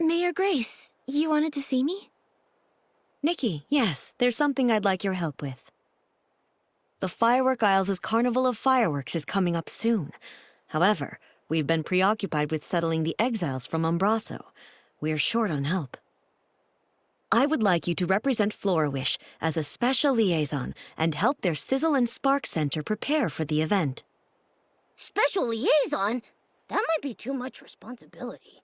Mayor Grace, you wanted to see me? Nikki, yes, there's something I'd like your help with. The Firework Isles' Carnival of Fireworks is coming up soon. However, we've been preoccupied with settling the exiles from Umbraso. We're short on help. I would like you to represent Florawish as a special liaison and help their Sizzle and Spark Center prepare for the event. Special liaison? That might be too much responsibility.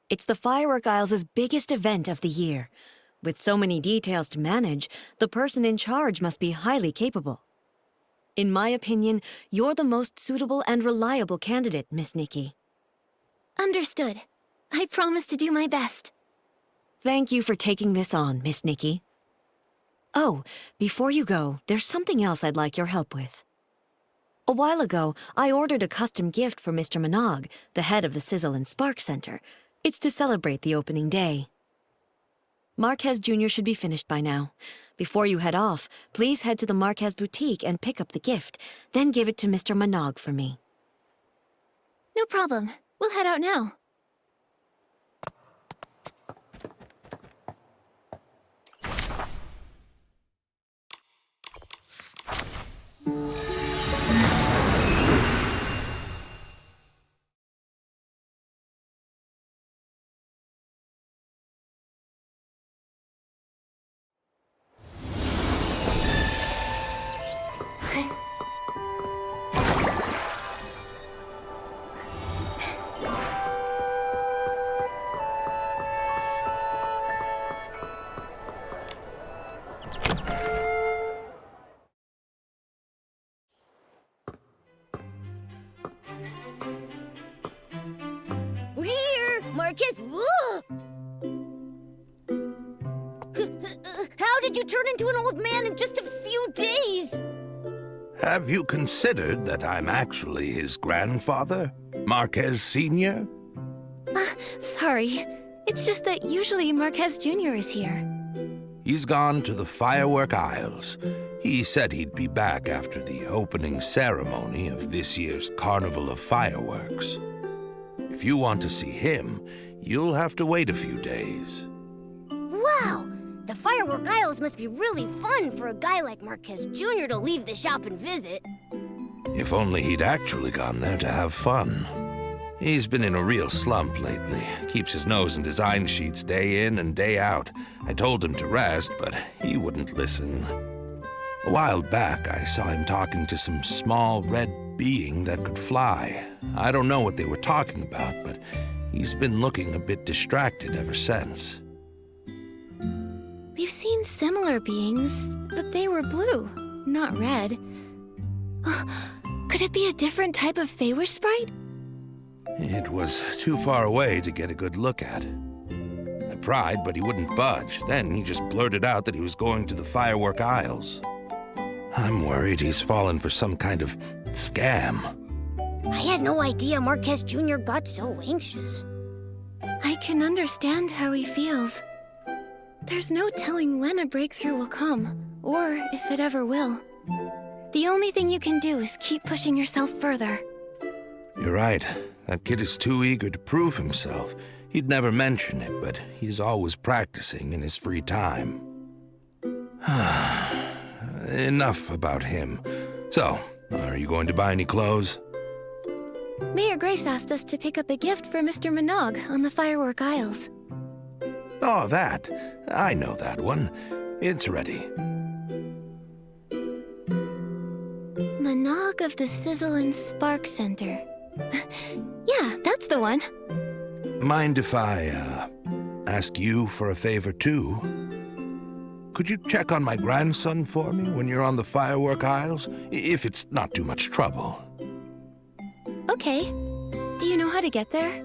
It's the Firework Isles' biggest event of the year. With so many details to manage, the person in charge must be highly capable. In my opinion, you're the most suitable and reliable candidate, Miss Nikki. Understood. I promise to do my best. Thank you for taking this on, Miss Nikki. Oh, before you go, there's something else I'd like your help with. A while ago, I ordered a custom gift for Mr. Minogue, the head of the Sizzle and Spark Center. It's to celebrate the opening day. Marquez Jr. should be finished by now. Before you head off, please head to the Marquez boutique and pick up the gift, then give it to Mr. Minogue for me. No problem. We'll head out now. We're here! Marquez, how did you turn into an old man in just a few days? Have you considered that I'm actually his grandfather, Marquez Sr.? Sorry. It's just that usually Marquez Jr. is here. He's gone to the Firework Isles. He said he'd be back after the opening ceremony of this year's Carnival of Fireworks. If you want to see him, you'll have to wait a few days. Wow! The Firework Isles must be really fun for a guy like Marquez Jr. to leave the shop and visit. If only he'd actually gone there to have fun. He's been in a real slump lately. Keeps his nose in design sheets day in and day out. I told him to rest, but he wouldn't listen. A while back, I saw him talking to some small red being that could fly. I don't know what they were talking about, but he's been looking a bit distracted ever since. We've seen similar beings, but they were blue, not red. Could it be a different type of Feywish sprite? It was too far away to get a good look at. I pried, but he wouldn't budge. Then he just blurted out that he was going to the Firework Isles. I'm worried he's fallen for some kind of scam. I had no idea Marquez Jr. got so anxious. I can understand how he feels. There's no telling when a breakthrough will come, or if it ever will. The only thing you can do is keep pushing yourself further. You're right. That kid is too eager to prove himself. He'd never mention it, but he's always practicing in his free time. Enough about him. So, are you going to buy any clothes? Mayor Grace asked us to pick up a gift for Mr. Minogue on the Firework Isles. Oh, that. I know that one. It's ready. Minogue of the Sizzle and Spark Center. Yeah, that's the one. Mind if I, ask you for a favor, too? Could you check on my grandson for me when you're on the Firework Isles? If it's not too much trouble. Okay. Do you know how to get there?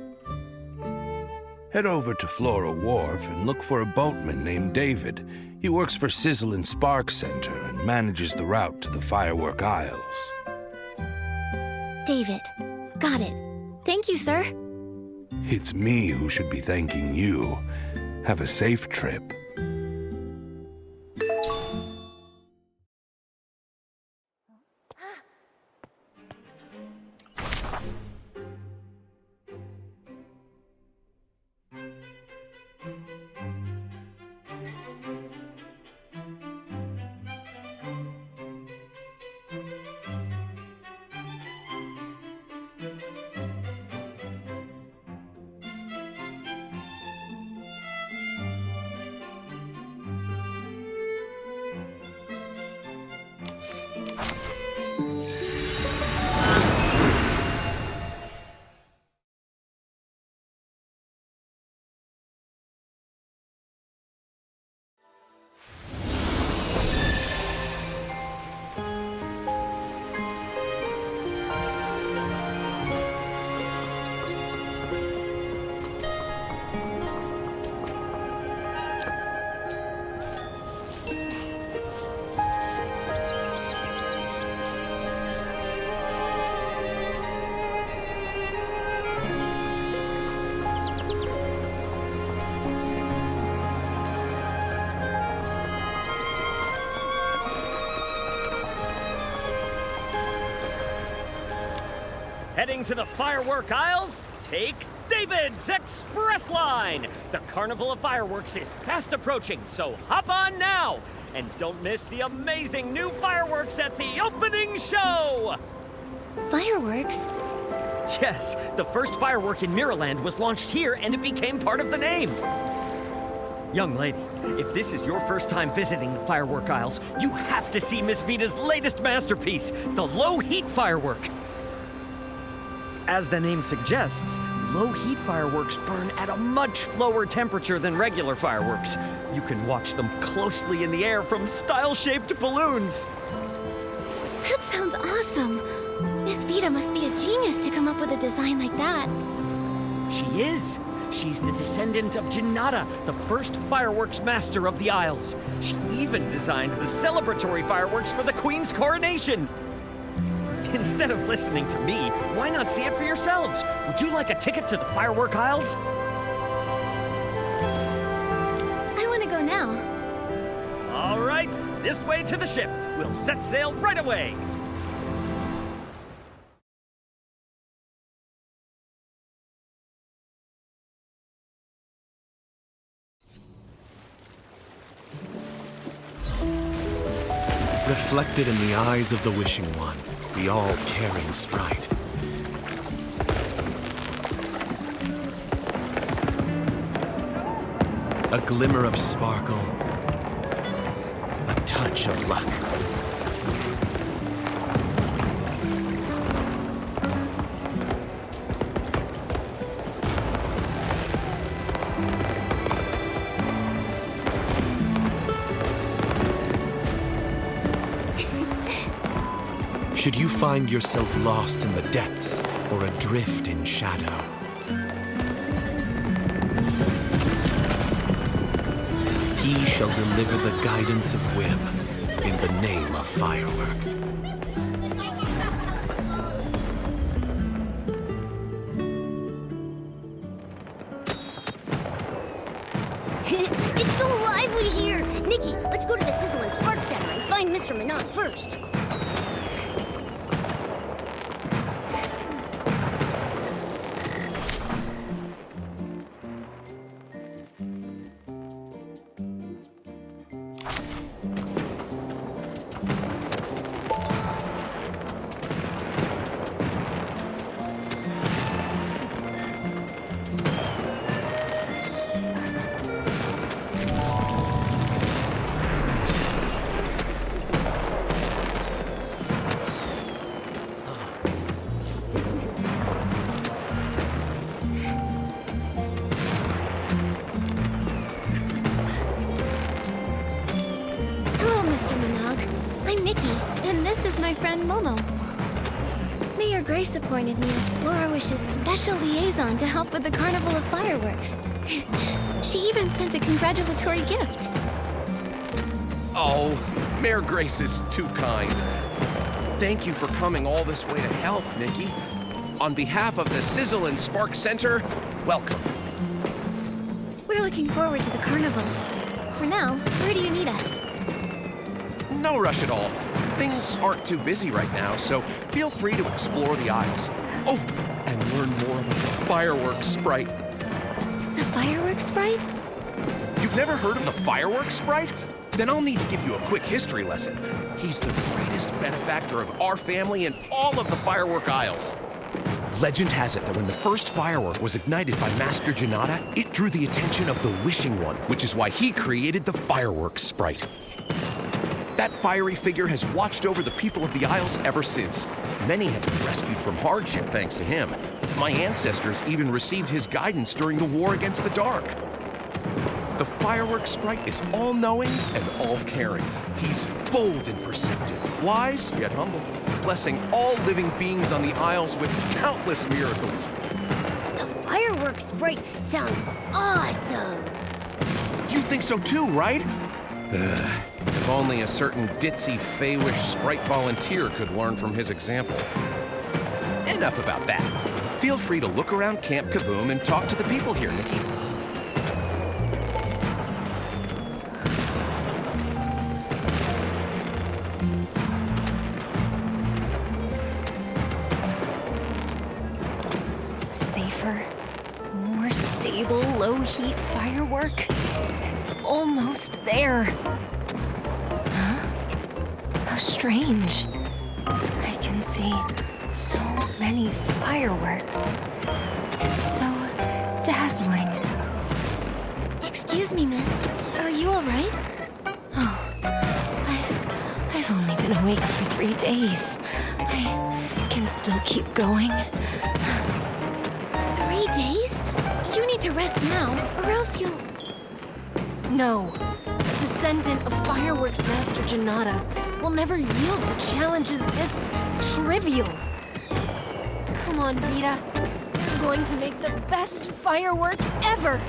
Head over to Flora Wharf and look for a boatman named David. He works for Sizzle and Spark Center and manages the route to the Firework Isles. David. Got it. Thank you, sir. It's me who should be thanking you. Have a safe trip. Heading to the Firework Isles? Take David's Express Line! The Carnival of Fireworks is fast approaching, so hop on now! And don't miss the amazing new fireworks at the opening show! Fireworks? Yes, the first firework in Mirrorland was launched here and it became part of the name. Young lady, if this is your first time visiting the Firework Isles, you have to see Miss Vita's latest masterpiece, the low-heat firework. As the name suggests, low-heat fireworks burn at a much lower temperature than regular fireworks. You can watch them closely in the air from style-shaped balloons. That sounds awesome. Miss Vita must be a genius to come up with a design like that. She is. She's the descendant of Janata, the first fireworks master of the Isles. She even designed the celebratory fireworks for the Queen's coronation. Instead of listening to me, why not see it for yourselves? Would you like a ticket to the Firework Isles? I want to go now. All right, this way to the ship. We'll set sail right away. Reflected in the eyes of the Wishing One, the all-caring sprite. A glimmer of sparkle, a touch of luck. Should you find yourself lost in the depths or adrift in shadow, he shall deliver the guidance of whim in the name of Firework. It's so lively here! Nikki, let's go to the Sizzle and Spark Center and find Mr. Minot first. I'm Nikki, and this is my friend Momo. Mayor Grace appointed me as Flora Wish's special liaison to help with the Carnival of Fireworks. She even sent a congratulatory gift. Oh, Mayor Grace is too kind. Thank you for coming all this way to help, Nikki. On behalf of the Sizzle and Spark Center, welcome. We're looking forward to the carnival. For now, where do you need us? No rush at all. Things aren't too busy right now, so feel free to explore the Isles. Oh, and learn more about the Firework Sprite. The Fireworks Sprite? You've never heard of the Firework Sprite? Then I'll need to give you a quick history lesson. He's the greatest benefactor of our family in all of the Firework Isles. Legend has it that when the first firework was ignited by Master Janata, it drew the attention of the Wishing One, which is why he created the Firework Sprite. That fiery figure has watched over the people of the Isles ever since. Many have been rescued from hardship thanks to him. My ancestors even received his guidance during the war against the dark. The Firework Sprite is all-knowing and all-caring. He's bold and perceptive, wise yet humble, blessing all living beings on the Isles with countless miracles. The Firework Sprite sounds awesome. You think so too, right? If only a certain ditzy Fey-wish sprite volunteer could learn from his example. Enough about that. Feel free to look around Camp Kaboom and talk to the people here, Nikki. stable, low-heat firework. It's almost there. Huh? How strange. I can see so many fireworks. It's so dazzling. Excuse me, miss. Are you all right? Oh, I've only been awake for 3 days. I can still keep going. 3 days? You need to rest now, or else you'll... No. Descendant of Fireworks Master Janata will never yield to challenges this trivial. Come on, Vita. I'm going to make the best firework ever.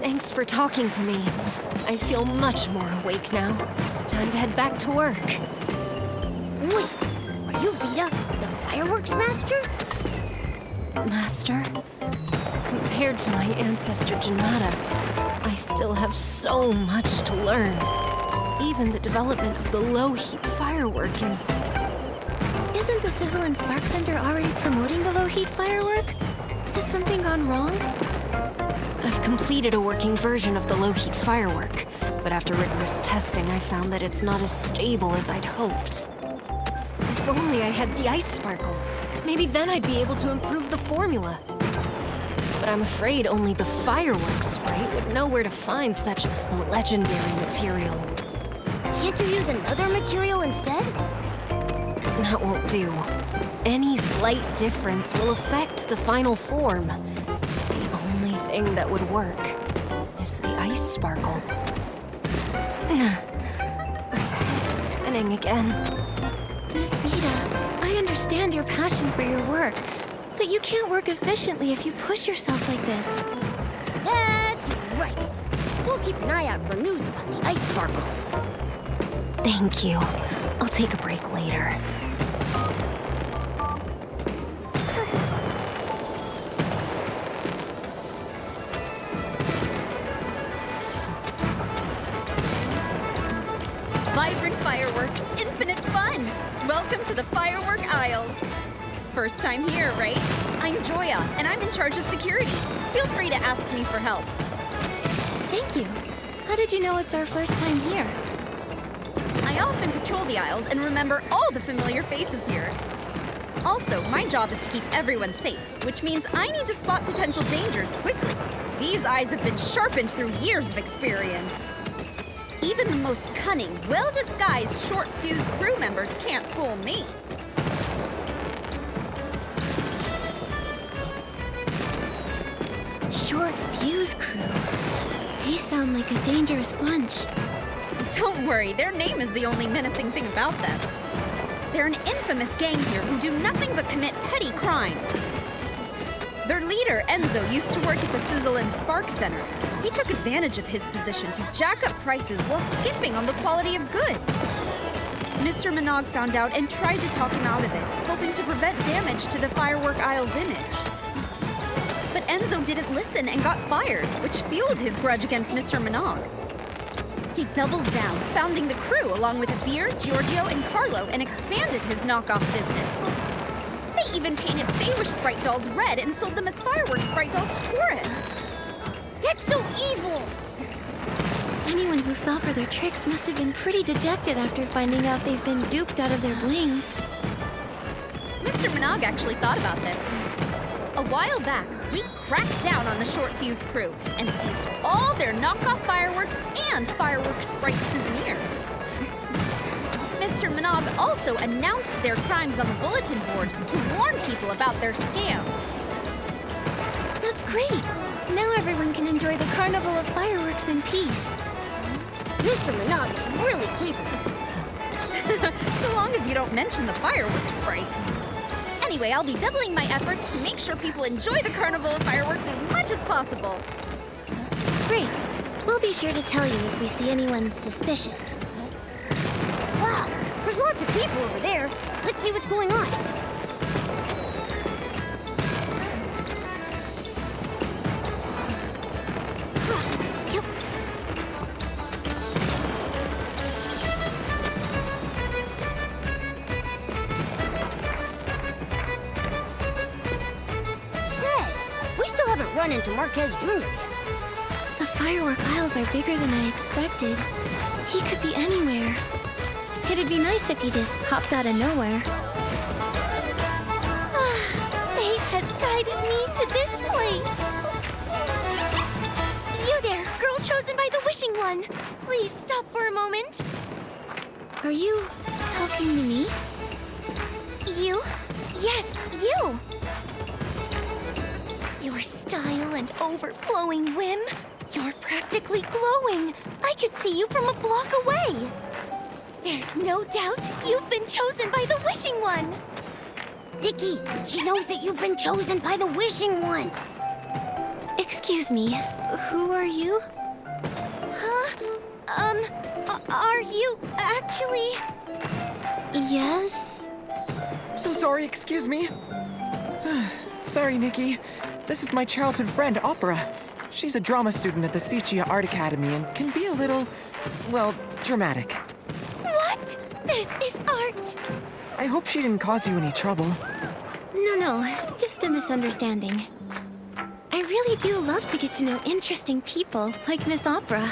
Thanks for talking to me. I feel much more awake now. Time to head back to work. Wait, are you Vita, the Fireworks Master? Master? Compared to my ancestor Janata, I still have so much to learn. Even the development of the low-heat firework is... Isn't the Sizzle and Spark Center already promoting the low-heat firework? Has something gone wrong? I've completed a working version of the low-heat firework, but after rigorous testing, I found that it's not as stable as I'd hoped. If only I had the ice sparkle. Maybe then I'd be able to improve the formula. But I'm afraid only the fireworks sprite would know where to find such legendary material. Can't you use another material instead? That won't do. Any slight difference will affect the final form. The only thing that would work is the ice sparkle. My head is spinning again. Miss Vita, I understand your passion for your work, but you can't work efficiently if you push yourself like this. That's right. We'll keep an eye out for news about the ice sparkle. Thank you. I'll take a break later. Vibrant fireworks, infinite fun! Welcome to the Firework Isles. First time here, right? I'm Joya, and I'm in charge of security. Feel free to ask me for help. Thank you. How did you know it's our first time here? I often patrol the Isles and remember all the familiar faces here. Also, my job is to keep everyone safe, which means I need to spot potential dangers quickly. These eyes have been sharpened through years of experience. Even the most cunning, well-disguised short-fuse crew members can't fool me. Short Fuse Crew. They sound like a dangerous bunch. Don't worry, their name is the only menacing thing about them. They're an infamous gang here who do nothing but commit petty crimes. Their leader, Enzo, used to work at the Sizzle and Spark Center. He took advantage of his position to jack up prices while skimping on the quality of goods. Mr. Minogue found out and tried to talk him out of it, hoping to prevent damage to the Firework Isle's image. But Enzo didn't listen and got fired, which fueled his grudge against Mr. Minogue. He doubled down, founding the crew along with Veer, Giorgio, and Carlo, and expanded his knockoff business. They even painted Feywish sprite dolls red and sold them as fireworks sprite dolls to tourists. That's so evil! Anyone who fell for their tricks must have been pretty dejected after finding out they've been duped out of their blings. Mr. Minogue actually thought about this. A while back, we cracked down on the Short Fuse crew and seized all their knockoff fireworks and fireworks sprite souvenirs. Mr. Minogue also announced their crimes on the bulletin board to warn people about their scams. That's great! Now everyone can enjoy the Carnival of Fireworks in peace. Mr. Minogue is really capable. So long as you don't mention the fireworks sprite. Anyway, I'll be doubling my efforts to make sure people enjoy the Carnival of Fireworks as much as possible. Great. We'll be sure to tell you if we see anyone suspicious. Wow, there's lots of people over there. Let's see what's going on. Yep. Say, still haven't run into Marquez Jr. yet. The firework aisles are bigger than I expected. He could be anywhere. It'd be nice if he just popped out of nowhere. Fate has guided me to this place. You there, girl chosen by the Wishing One. Please stop for a moment. Are you talking to me? You? Yes, you! Your style and overflowing whim. You're practically glowing. I could see you from a block away. There's no doubt you've been chosen by the Wishing One. Nikki, she knows that you've been chosen by the Wishing One. Excuse me, who are you? Huh? Are you actually... Yes? So sorry, excuse me. Sorry, Nikki. This is my childhood friend, Opera. She's a drama student at the Sichia Art Academy and can be a little, well, dramatic. What? This is art. I hope she didn't cause you any trouble. No, just a misunderstanding. I really do love to get to know interesting people like Miss Opera.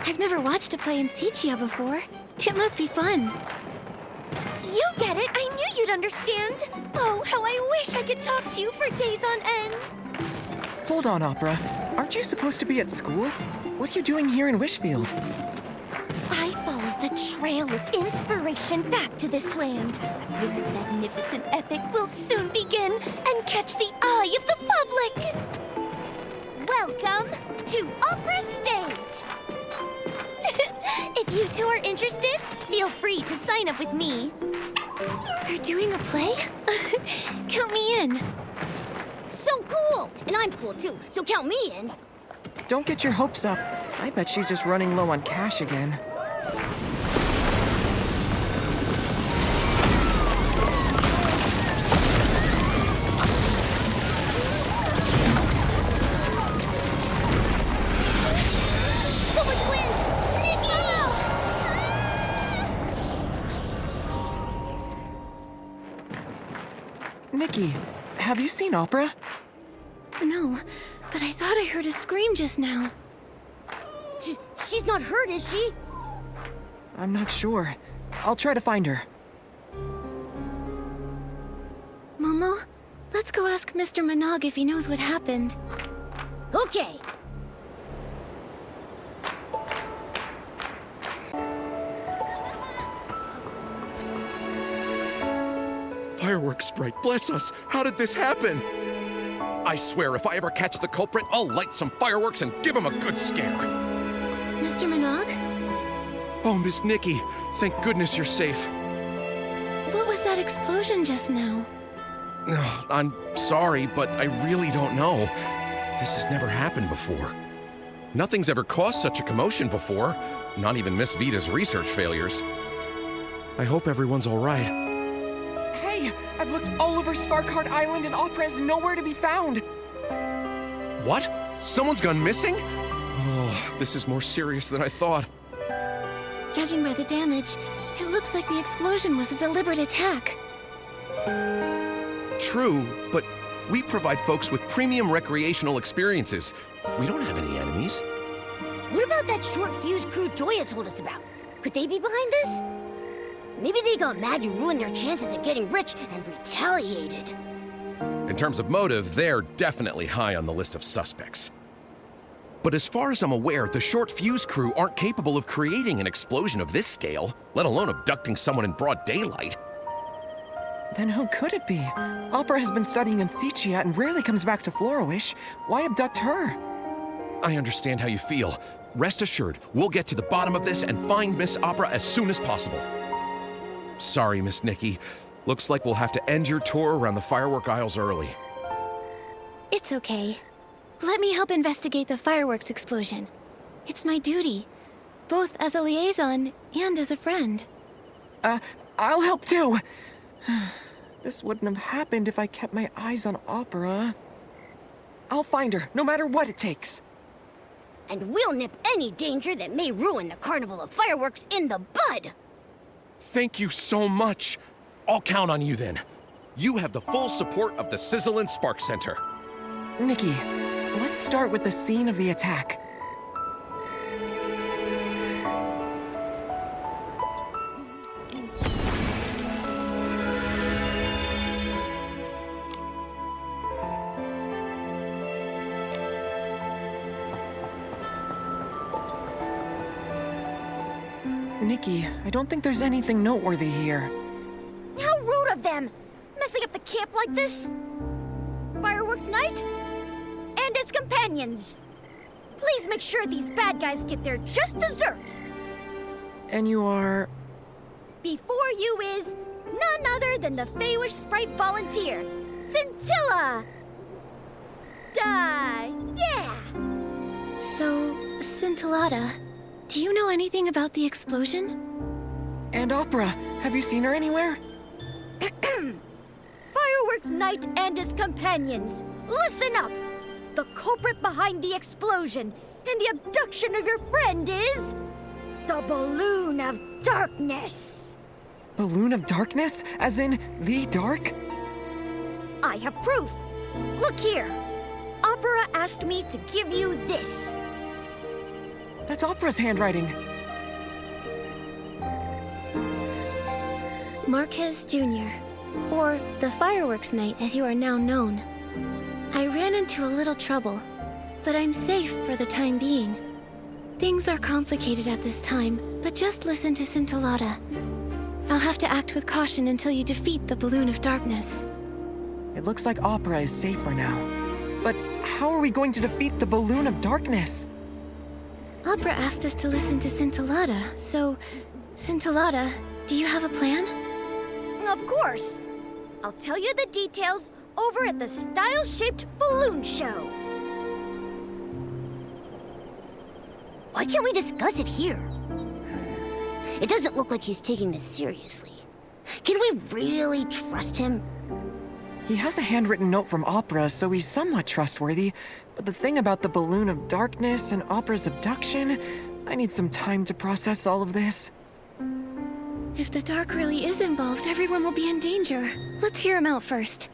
I've never watched a play in Sichia before. It must be fun. You get it. I knew you'd understand. Oh, how I wish I could talk to you for days on end. Hold on, Opera. Aren't you supposed to be at school? What are you doing here in Wishfield? I followed the trail of inspiration back to this land, where a magnificent epic will soon begin and catch the eye of the public. Welcome to Opera Stage. If you two are interested, feel free to sign up with me. You're doing a play? Count me in. So cool! And I'm cool too, so count me in. Don't get your hopes up. I bet she's just running low on cash again. Someone's win! Nikki! Nikki, have you seen Opera? No, but I thought I heard a scream just now. She's not hurt, is she? I'm not sure. I'll try to find her. Momo, let's go ask Mr. Manaug if he knows what happened. Okay. Firework Sprite, bless us! How did this happen? I swear, if I ever catch the culprit, I'll light some fireworks and give him a good scare. Mr. Manaug? Oh, Miss Nikki, thank goodness you're safe. What was that explosion just now? I'm sorry, but I really don't know. This has never happened before. Nothing's ever caused such a commotion before, not even Miss Vita's research failures. I hope everyone's all right. Hey, I've looked all over Sparkheart Island and Opera is nowhere to be found. What? Someone's gone missing? Oh, this is more serious than I thought. Judging by the damage, it looks like the explosion was a deliberate attack. True, but we provide folks with premium recreational experiences. We don't have any enemies. What about that short fuse crew Joya told us about? Could they be behind us? Maybe they got mad you ruined their chances at getting rich and retaliated. In terms of motive, they're definitely high on the list of suspects. But as far as I'm aware, the short fuse crew aren't capable of creating an explosion of this scale, let alone abducting someone in broad daylight. Then who could it be? Opera has been studying in Sichia and rarely comes back to Floriwish. Why abduct her? I understand how you feel. Rest assured, we'll get to the bottom of this and find Miss Opera as soon as possible. Sorry, Miss Nikki. Looks like we'll have to end your tour around the Firework Isles early. It's okay. Let me help investigate the fireworks explosion. It's my duty, both as a liaison and as a friend. I'll help too. This wouldn't have happened if I kept my eyes on Opera. I'll find her, no matter what it takes. And we'll nip any danger that may ruin the Carnival of Fireworks in the bud! Thank you so much. I'll count on you then. You have the full support of the Sizzle and Spark Center. Nikki, let's start with the scene of the attack. Nikki, I don't think there's anything noteworthy here. How rude of them! Messing up the camp like this! Fireworks night? And its companions. Please make sure these bad guys get their just desserts. And you are... Before you is none other than the Feywish Sprite volunteer, Scintilla! Yeah! So, Scintillata, do you know anything about the explosion? And Opera, have you seen her anywhere? Fireworks Night and his companions, listen up! The culprit behind the explosion and the abduction of your friend is... the Balloon of Darkness! Balloon of Darkness? As in, the dark? I have proof! Look here! Opera asked me to give you this. That's Opera's handwriting. Marquez Jr., or the Fireworks Night as you are now known. I ran into a little trouble, but I'm safe for the time being. Things are complicated at this time, but just listen to Scintillata. I'll have to act with caution until you defeat the Balloon of Darkness. It looks like Opera is safe for now. But how are we going to defeat the Balloon of Darkness? Opera asked us to listen to Scintillata, so... Scintillata, do you have a plan? Of course! I'll tell you the details over at the Style-Shaped Balloon Show. Why can't we discuss it here? It doesn't look like he's taking this seriously. Can we really trust him? He has a handwritten note from Opera, so he's somewhat trustworthy. But the thing about the Balloon of Darkness and Opera's abduction, I need some time to process all of this. If the dark really is involved, everyone will be in danger. Let's hear him out first.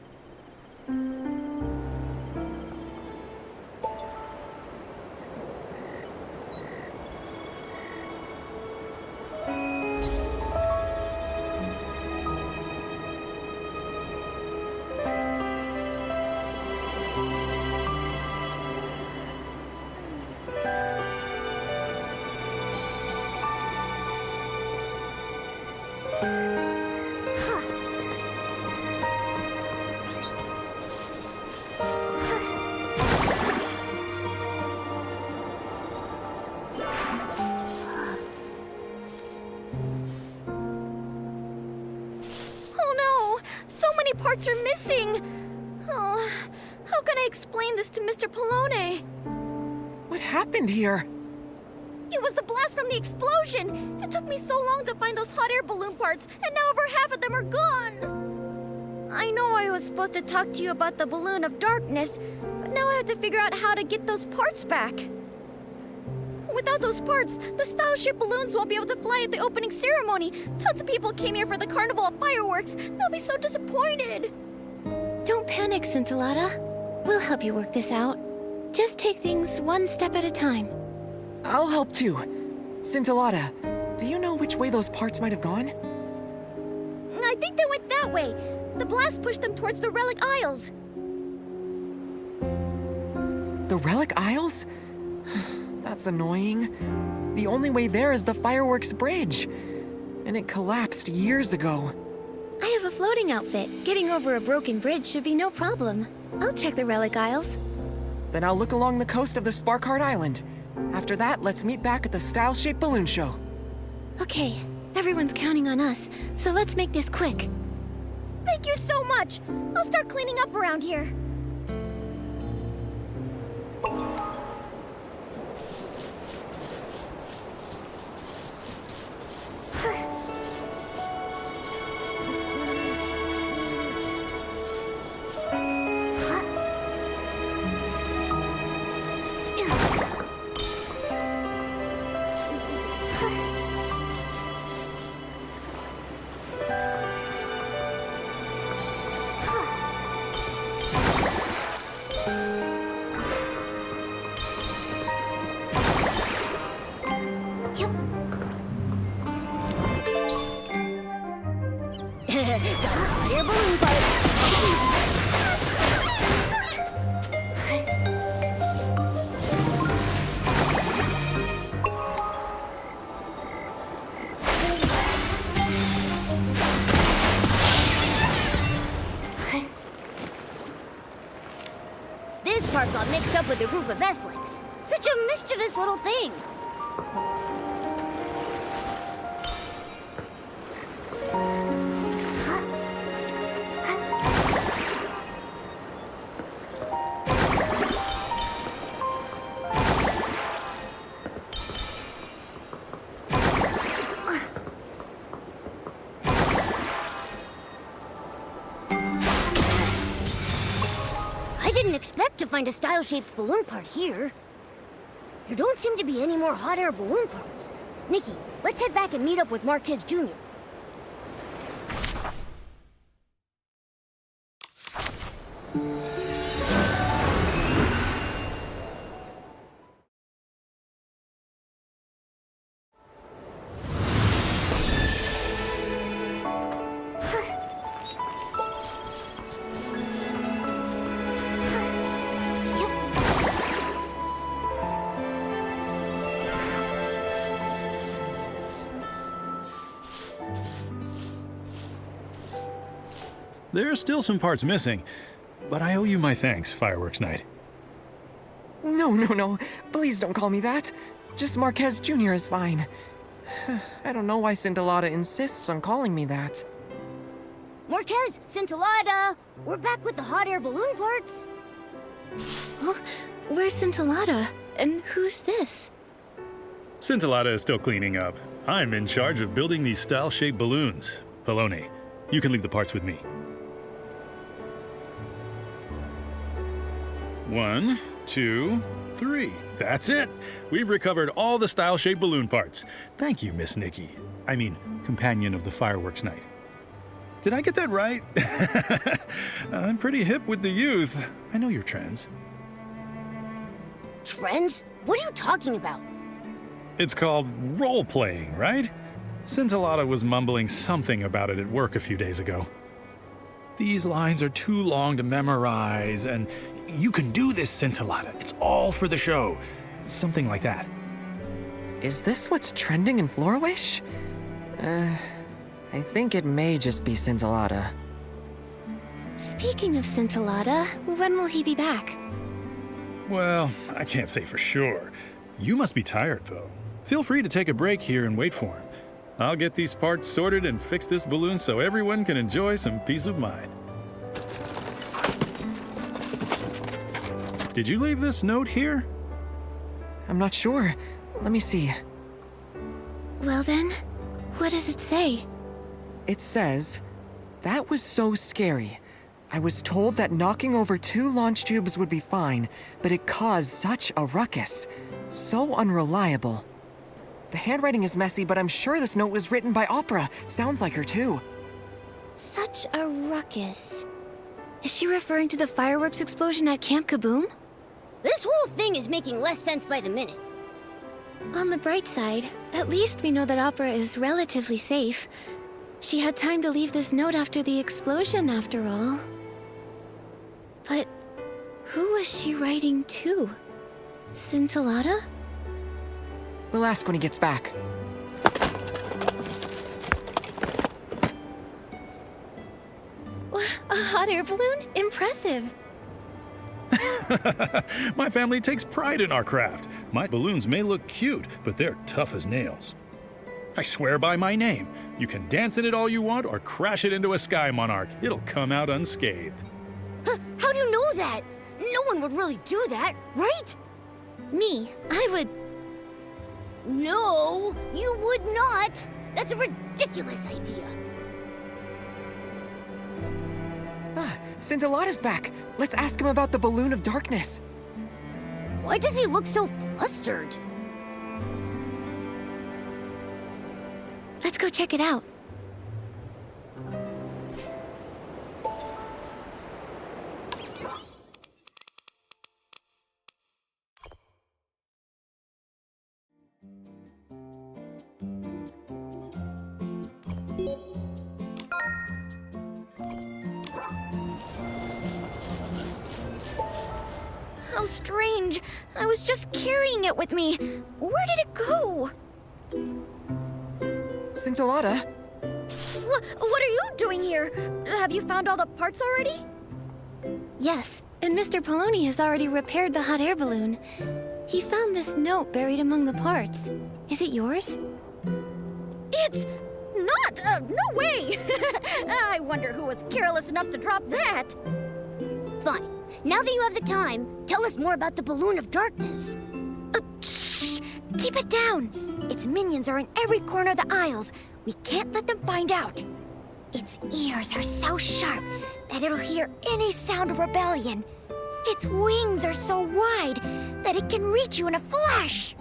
Parts are missing. Oh, how can I explain this to Mr. Polone? What happened here? It was the blast from the explosion. It took me so long to find those hot air balloon parts, and now over half of them are gone. I know I was supposed to talk to you about the Balloon of Darkness, but now I have to figure out how to get those parts back. Without those parts, the Style-Shaped balloons won't be able to fly at the opening ceremony. Tons of people came here for the Carnival of Fireworks. They'll be so disappointed. Don't panic, Scintillata. We'll help you work this out. Just take things one step at a time. I'll help too. Scintillata, do you know which way those parts might have gone? I think they went that way. The blast pushed them towards the Relic Isles. The Relic Isles? That's annoying. The only way there is the Fireworks Bridge. And it collapsed years ago. I have a floating outfit. Getting over a broken bridge should be no problem. I'll check the Relic Isles. Then I'll look along the coast of the Sparkheart Island. After that, let's meet back at the Style-Shaped Balloon Show. Okay, everyone's counting on us, so let's make this quick. Thank you so much. I'll start cleaning up around here. this part got mixed up with a group of S-Links. Such a mischievous little thing. I didn't expect to find a style-shaped balloon part here. There don't seem to be any more hot air balloon parts. Nikki, let's head back and meet up with Marquez Jr. There are still some parts missing, but I owe you my thanks, Fireworks Night. No. Please don't call me that. Just Marquez Jr. is fine. I don't know why Scintillata insists on calling me that. Marquez, Scintillata, we're back with the hot air balloon parts. Oh, where's Scintillata? And who's this? Scintillata is still cleaning up. I'm in charge of building these style-shaped balloons. Polone, you can leave the parts with me. 1, 2, 3. That's it. We've recovered all the style-shaped balloon parts. Thank you, Miss Nikki. I mean, companion of the Fireworks Night. Did I get that right? I'm pretty hip with the youth. I know your trends. Trends? What are you talking about? It's called role-playing, right? Scintillata was mumbling something about it at work a few days ago. These lines are too long to memorize, and you can do this, Scintillata. It's all for the show. Something like that. Is this what's trending in Florawish? I think it may just be Scintillata. Speaking of Scintillata, when will he be back? Well, I can't say for sure. You must be tired, though. Feel free to take a break here and wait for him. I'll get these parts sorted and fix this balloon so everyone can enjoy some peace of mind. Did you leave this note here? I'm not sure. Let me see. Well then, what does it say? It says, "That was so scary. I was told that knocking over 2 launch tubes would be fine, but it caused such a ruckus. So unreliable." The handwriting is messy, but I'm sure this note was written by Opera. Sounds like her too. Such a ruckus. Is she referring to the fireworks explosion at Camp Kaboom? This whole thing is making less sense by the minute. On the bright side, at least we know that Opera is relatively safe. She had time to leave this note after the explosion, after all. But who was she writing to? Scintillata? We'll ask when he gets back. A hot air balloon? Impressive. My family takes pride in our craft. My balloons may look cute, but they're tough as nails. I swear by my name. You can dance in it all you want or crash it into a sky monarch. It'll come out unscathed. How do you know that? No one would really do that, right? Me, I would... No, you would not. That's a ridiculous idea. Scintillata's back. Let's ask him about the balloon of darkness. Why does he look so flustered? Let's go check it out. How strange. I was just carrying it with me. Where did it go? Scintillata? What are you doing here? Have you found all the parts already? Yes, and Mr. Poloni has already repaired the hot air balloon. He found this note buried among the parts. Is it yours? It's not! No way! I wonder who was careless enough to drop that. Fine. Now that you have the time, tell us more about the Balloon of Darkness. Shh! Keep it down! Its minions are in every corner of the aisles. We can't let them find out. Its ears are so sharp that it'll hear any sound of rebellion. Its wings are so wide that it can reach you in a flash.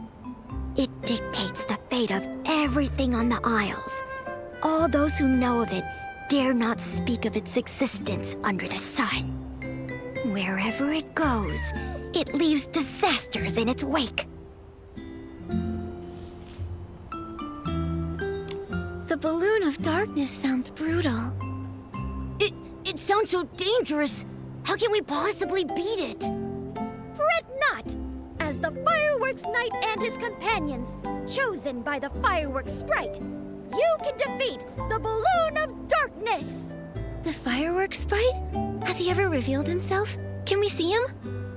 It dictates the fate of everything on the aisles. All those who know of it dare not speak of its existence under the sun. Wherever it goes, it leaves disasters in its wake. The Balloon of Darkness sounds brutal. It sounds so dangerous. How can we possibly beat it? Fret not! As the Fireworks Knight and his companions, chosen by the Fireworks Sprite, you can defeat the Balloon of Darkness! The Fireworks Sprite? Has he ever revealed himself? Can we see him?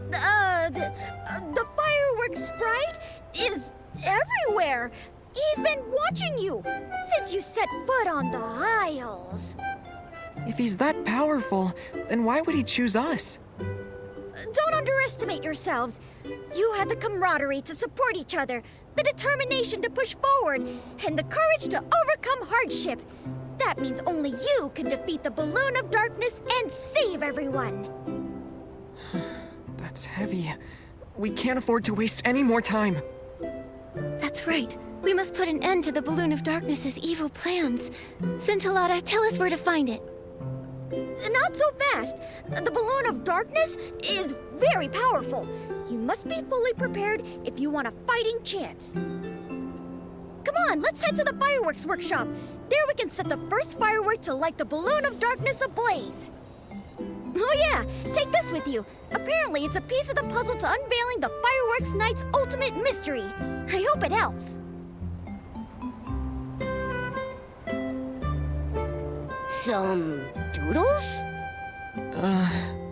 The Fireworks Sprite is everywhere! He's been watching you since you set foot on the aisles. If he's that powerful, then why would he choose us? Don't underestimate yourselves. You had the camaraderie to support each other, the determination to push forward, and the courage to overcome hardship. That means only you can defeat the Balloon of Darkness and save everyone. That's heavy. We can't afford to waste any more time. That's right. We must put an end to the Balloon of Darkness's evil plans. Scintillata, tell us where to find it. Not so fast. The Balloon of Darkness is very powerful. You must be fully prepared if you want a fighting chance. Come on, let's head to the Fireworks Workshop. There we can set the first firework to light the Balloon of Darkness ablaze. Oh yeah, take this with you. Apparently it's a piece of the puzzle to unveiling the Fireworks Knight's ultimate mystery. I hope it helps. Some doodles?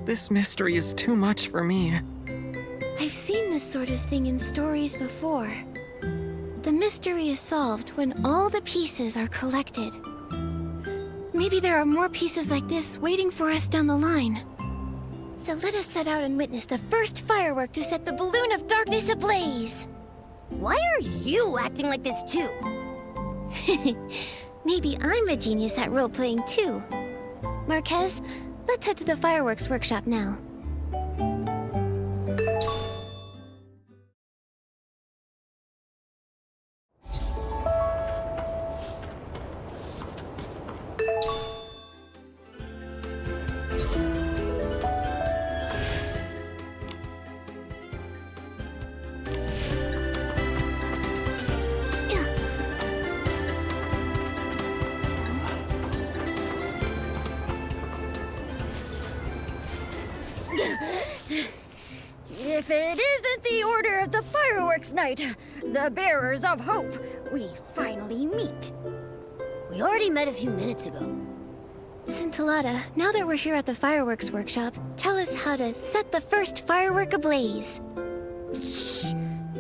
This mystery is too much for me. I've seen this sort of thing in stories before. The mystery is solved when all the pieces are collected. Maybe there are more pieces like this waiting for us down the line. So let us set out and witness the first firework to set the Balloon of Darkness ablaze. Why are you acting like this too? Maybe I'm a genius at role-playing too. Marquez, let's head to the Fireworks Workshop now. If it isn't the Order of the Fireworks Knight, the Bearers of Hope, we finally meet. We already met a few minutes ago. Scintillata, now that we're here at the Fireworks Workshop, tell us how to set the first firework ablaze. Shh!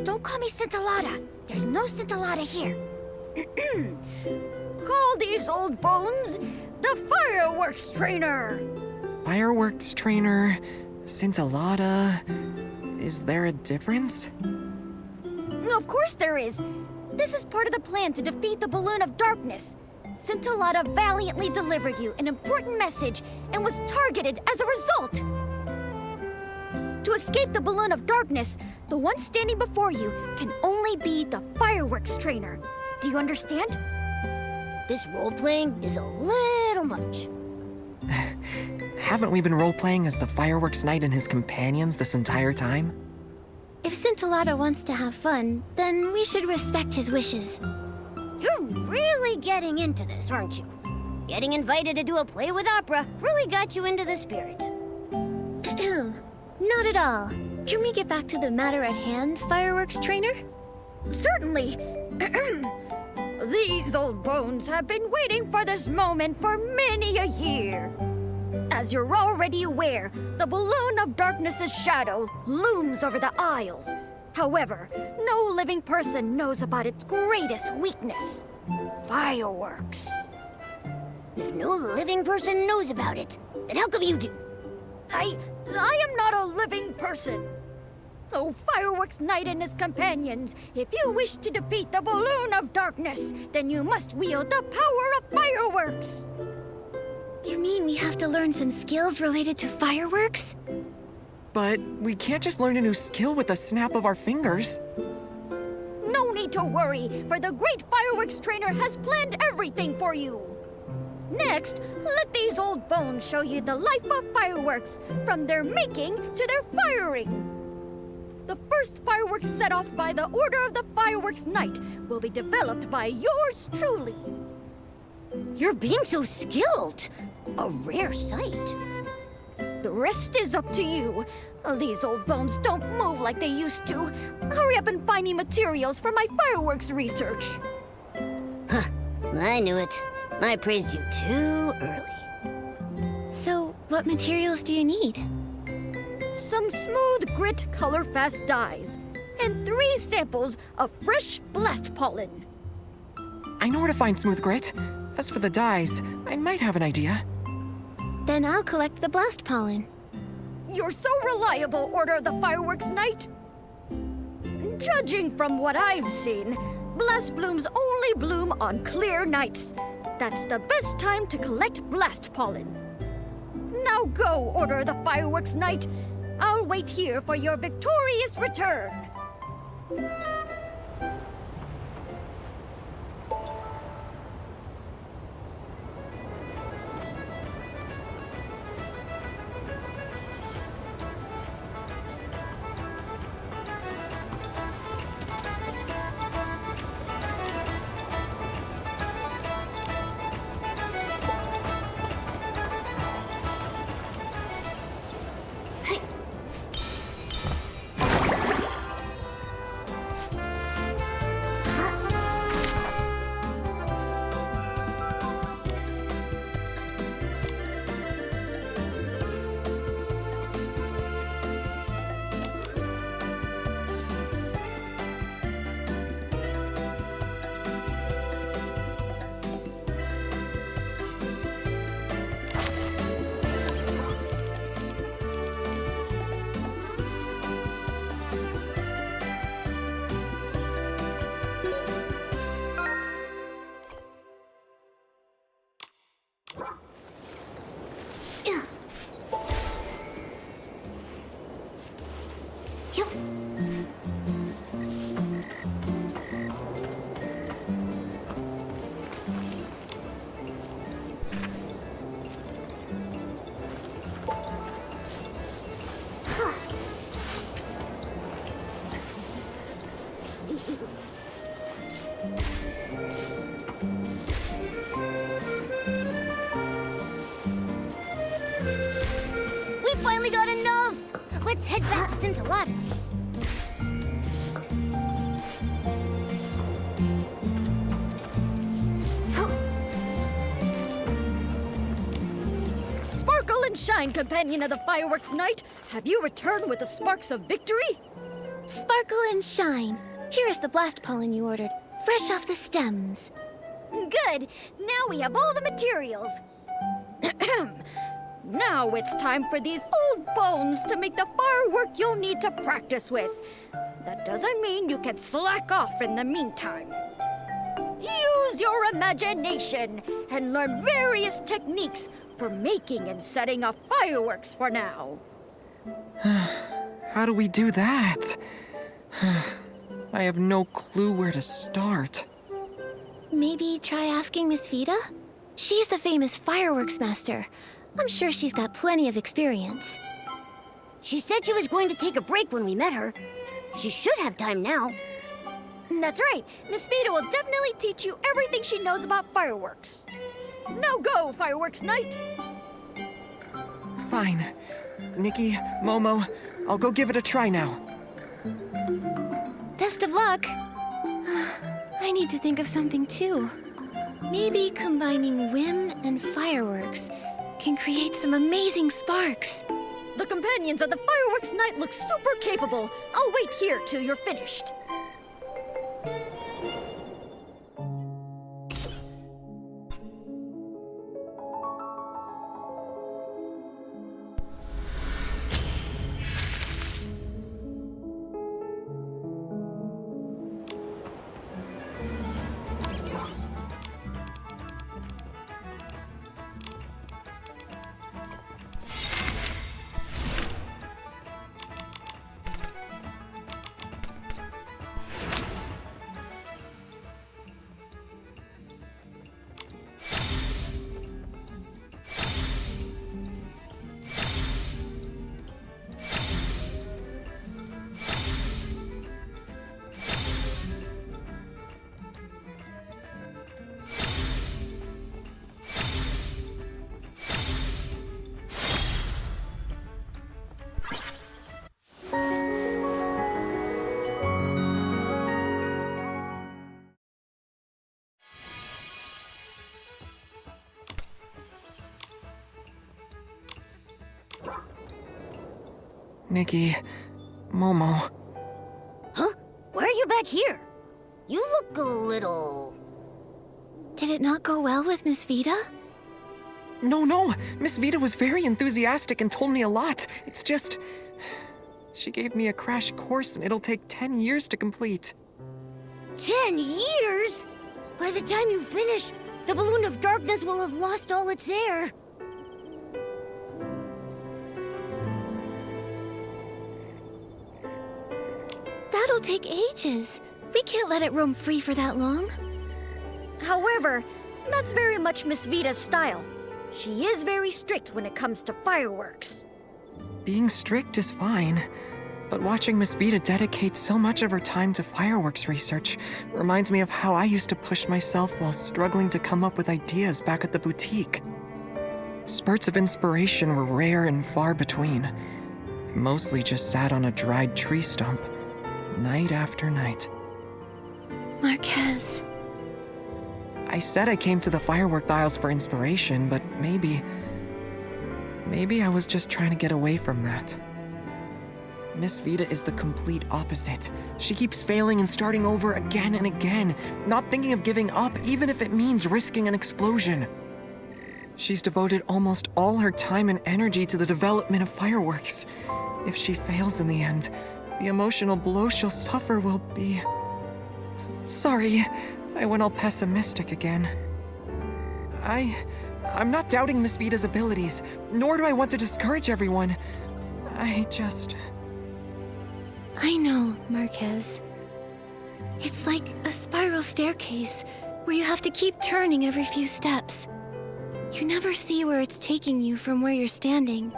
Don't call me Scintillata. There's no Scintillata here. Call these old bones the Fireworks Trainer. Fireworks trainer, Scintillata. Is there a difference? Of course there is. This is part of the plan to defeat the Balloon of Darkness. Scintillata valiantly delivered you an important message and was targeted as a result. To escape the Balloon of Darkness, the one standing before you can only be the Fireworks Trainer. Do you understand? This role-playing is a little much. Haven't we been role-playing as the Fireworks Knight and his companions this entire time? If Scintillata wants to have fun, then we should respect his wishes. You're really getting into this, aren't you? Getting invited to do a play with opera really got you into the spirit. Not at all. Can we get back to the matter at hand, Fireworks Trainer? Certainly. These old bones have been waiting for this moment for many a year. As you're already aware, the Balloon of Darkness's shadow looms over the Isles. However, no living person knows about its greatest weakness: fireworks. If no living person knows about it, then how come you do? I am not a living person. Oh, Fireworks Knight and his companions, if you wish to defeat the Balloon of Darkness, then you must wield the power of fireworks. You mean we have to learn some skills related to fireworks? But we can't just learn a new skill with the snap of our fingers. No need to worry, for the great fireworks trainer has planned everything for you. Next, let these old bones show you the life of fireworks, from their making to their firing. The first fireworks set off by the Order of the Fireworks Knight will be developed by yours truly. You're being so skilled. A rare sight. The rest is up to you. These old bones don't move like they used to. Hurry up and find me materials for my fireworks research. Huh, I knew it. I praised you too early. So, what materials do you need? Some smooth grit color-fast dyes, and 3 samples of fresh blast pollen. I know where to find smooth grit. As for the dyes, I might have an idea. Then I'll collect the blast pollen. You're so reliable, Order of the Fireworks Knight. Judging from what I've seen, blast blooms only bloom on clear nights. That's the best time to collect blast pollen. Now go, Order of the Fireworks Knight. I'll wait here for your victorious return. We finally got enough! Let's head back to Scintillata. Sparkle and shine, companion of the Fireworks Knight. Have you returned with the sparks of victory? Sparkle and shine. Here is the blast pollen you ordered, fresh off the stems. Good. Now we have all the materials. Now it's time for these old bones to make the firework you'll need to practice with. That doesn't mean you can slack off in the meantime. Use your imagination and learn various techniques for making and setting off fireworks for now. How do we do that? I have no clue where to start. Maybe try asking Miss Vida? She's the famous fireworks master. I'm sure she's got plenty of experience. She said she was going to take a break when we met her. She should have time now. That's right. Miss Vida will definitely teach you everything she knows about fireworks. Now go, Fireworks Knight! Fine. Nikki, Momo, I'll go give it a try now. Best of luck. I need to think of something too. Maybe combining whim and fireworks. can create some amazing sparks. The companions of the fireworks night look super capable. I'll wait here till you're finished. Nikki, Momo. Huh? Why are you back here? You look a little... Did it not go well with Miss Vida? No. Miss Vida was very enthusiastic and told me a lot. It's just... She gave me a crash course and it'll take 10 years to complete. 10 years? By the time you finish, the Balloon of Darkness will have lost all its air. That'll take ages. We can't let it roam free for that long. However, that's very much Miss Vida's style. She is very strict when it comes to fireworks. Being strict is fine, but watching Miss Vida dedicate so much of her time to fireworks research reminds me of how I used to push myself while struggling to come up with ideas back at the boutique. Spurts of inspiration were rare and far between. I mostly just sat on a dried tree stump, night after night. Marquez. I said I came to the firework aisles for inspiration, but maybe I was just trying to get away from that. Miss Vida is the complete opposite. She keeps failing and starting over again and again, not thinking of giving up even if it means risking an explosion. She's devoted almost all her time and energy to the development of fireworks. If she fails in the end, the emotional blow she'll suffer will be... Sorry, I went all pessimistic again. I'm not doubting Miss Vida's abilities, nor do I want to discourage everyone. I know, Marquez. It's like a spiral staircase where you have to keep turning every few steps. You never see where it's taking you from where you're standing,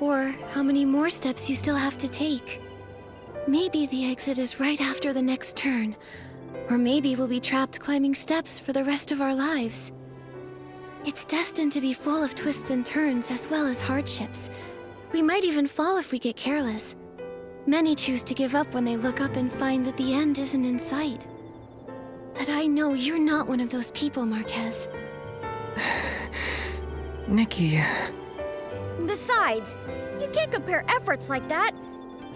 or how many more steps you still have to take. Maybe the exit is right after the next turn, or maybe we'll be trapped climbing steps for the rest of our lives. It's destined to be full of twists and turns as well as hardships. We might even fall if we get careless. Many choose to give up when they look up and find that the end isn't in sight. But I know you're not one of those people, Marquez. Nikki... Besides, you can't compare efforts like that.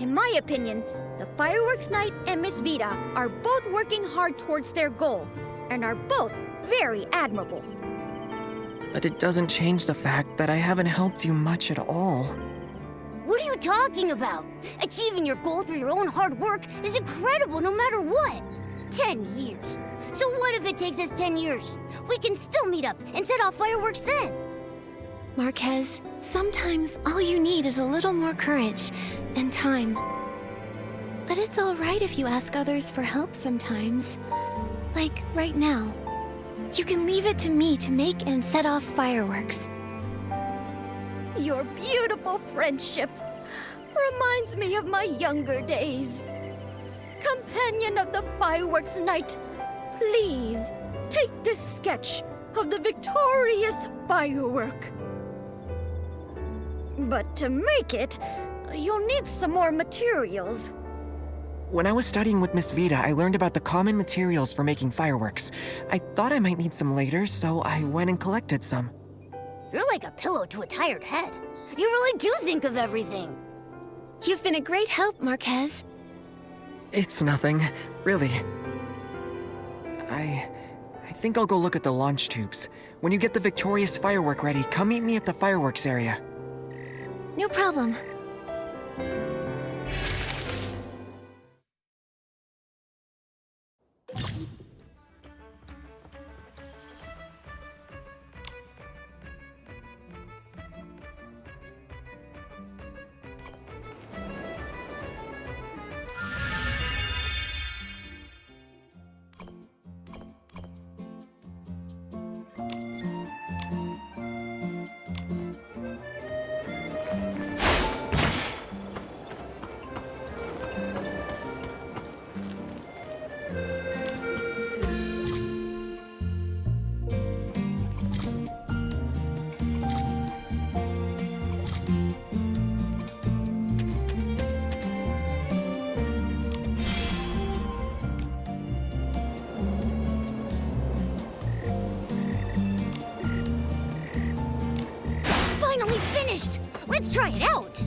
In my opinion, the Fireworks Night and Miss Vida are both working hard towards their goal, and are both very admirable. But it doesn't change the fact that I haven't helped you much at all. What are you talking about? Achieving your goal through your own hard work is incredible no matter what. 10 years. So what if it takes us 10 years? We can still meet up and set off fireworks then. Marquez, sometimes all you need is a little more courage and time. But it's all right if you ask others for help sometimes. Like right now. You can leave it to me to make and set off fireworks. Your beautiful friendship reminds me of my younger days. Companion of the Fireworks Night, please take this sketch of the victorious firework. But to make it, you'll need some more materials. When I was studying with Miss Vida, I learned about the common materials for making fireworks. I thought I might need some later, so I went and collected some. You're like a pillow to a tired head. You really do think of everything. You've been a great help, Marquez. It's nothing, really. I think I'll go look at the launch tubes. When you get the victorious firework ready, come meet me at the fireworks area. No problem. Finally finished! Let's try it out!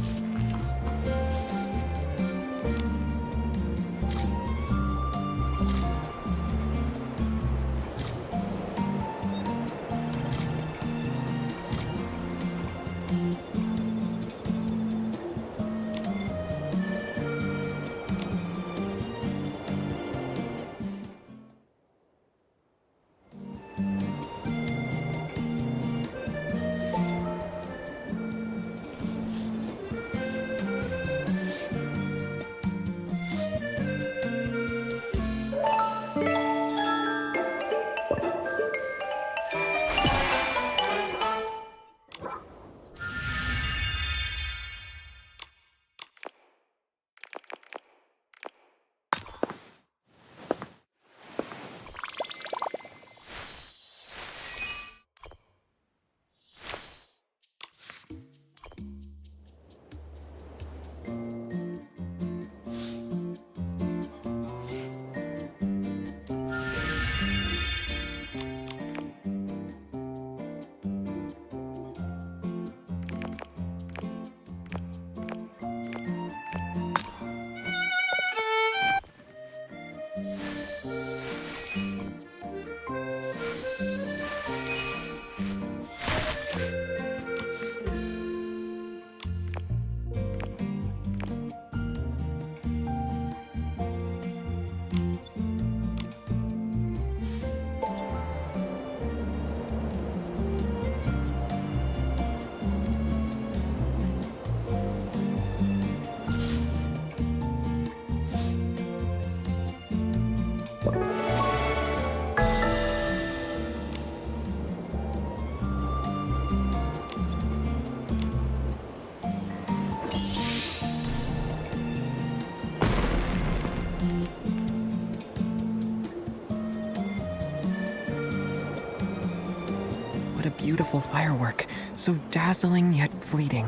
A beautiful firework, so dazzling yet fleeting.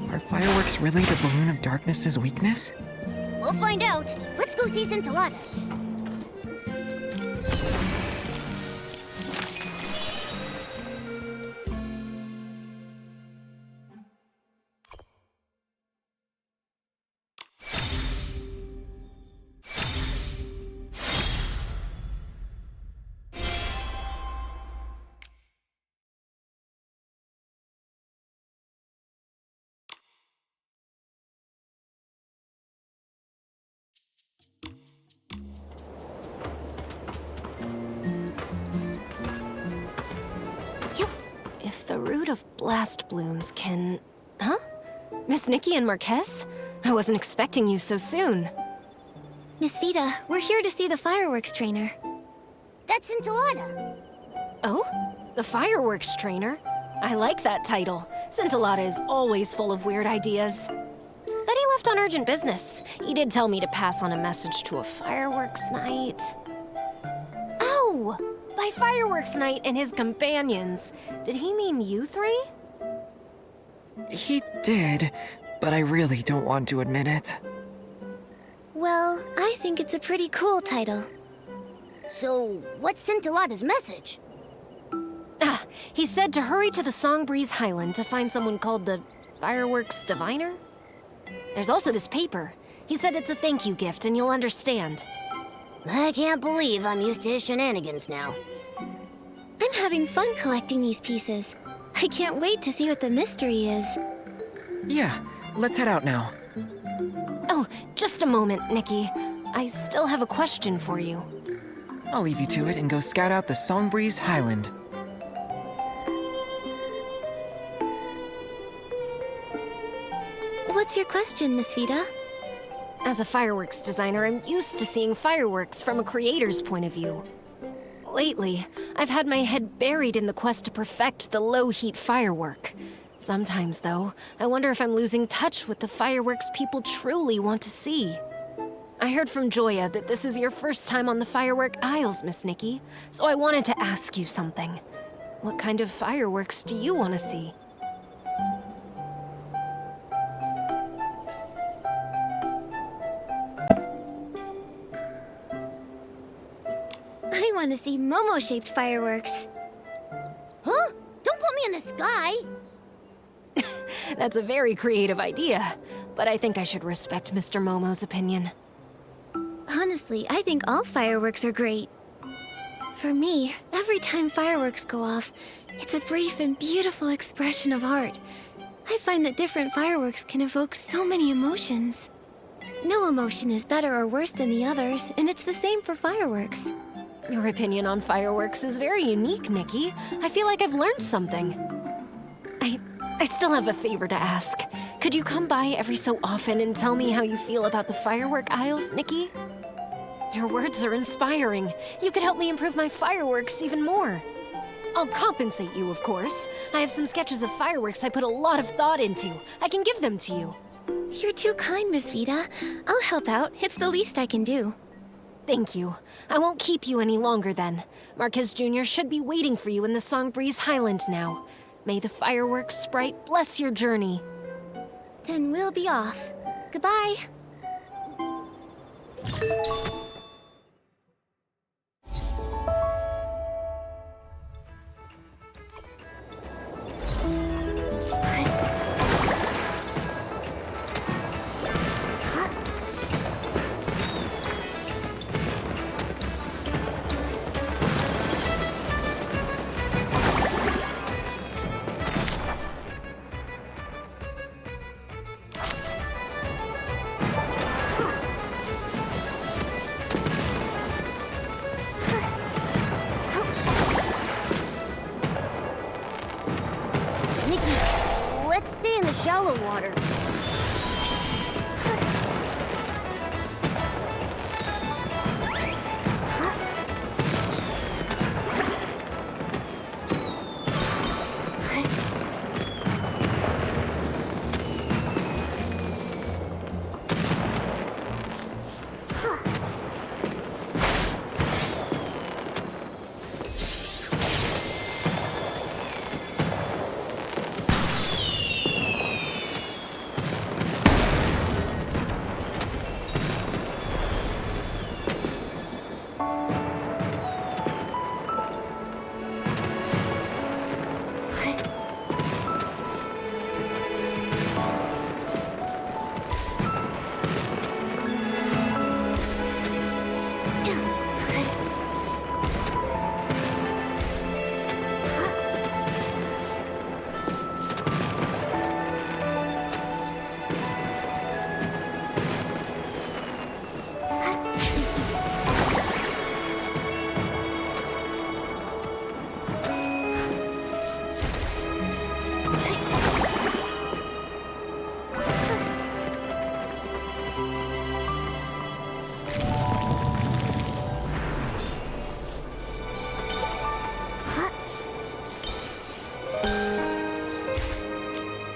Are fireworks really the balloon of darkness's weakness? We'll find out. Let's go see Scintillata. If the root of blast blooms can... Huh? Miss Nikki and Marquez? I wasn't expecting you so soon. Miss Vita, we're here to see the fireworks trainer. That's Scintillata. Oh? The fireworks trainer? I like that title. Scintillata is always full of weird ideas. But he left on urgent business. He did tell me to pass on a message to a fireworks night. Oh! By fireworks night and his companions. Did he mean you three? He did, but I really don't want to admit it. Well, I think it's a pretty cool title. So, what's Scintillata's message? He said to hurry to the Songbreeze Highland to find someone called the Fireworks Diviner. There's also this paper. He said it's a thank you gift and you'll understand. I can't believe I'm used to his shenanigans now. I'm having fun collecting these pieces. I can't wait to see what the mystery is. Yeah, let's head out now. Oh, just a moment, Nikki. I still have a question for you. I'll leave you to it and go scout out the Songbreeze Highland. What's your question, Miss Vida? As a fireworks designer, I'm used to seeing fireworks from a creator's point of view. Lately, I've had my head buried in the quest to perfect the low-heat firework. Sometimes, though, I wonder if I'm losing touch with the fireworks people truly want to see. I heard from Joya that this is your first time on the Firework Isles, Miss Nikki, so I wanted to ask you something. What kind of fireworks do you want to see? I want to see Momo-shaped fireworks. Huh? Don't put me in the sky! That's a very creative idea, but I think I should respect Mr. Momo's opinion. Honestly, I think all fireworks are great. For me, every time fireworks go off, it's a brief and beautiful expression of art. I find that different fireworks can evoke so many emotions. No emotion is better or worse than the others, and it's the same for fireworks. Your opinion on fireworks is very unique, Nikki. I feel like I've learned something. I still have a favor to ask. Could you come by every so often and tell me how you feel about the Firework Isles, Nikki? Your words are inspiring. You could help me improve my fireworks even more. I'll compensate you, of course. I have some sketches of fireworks I put a lot of thought into. I can give them to you. You're too kind, Miss Vida. I'll help out. It's the least I can do. Thank you. I won't keep you any longer then. Marquez Jr. should be waiting for you in the Songbreeze Highland now. May the fireworks sprite bless your journey. Then we'll be off. Goodbye. Let's stay in the shallow water.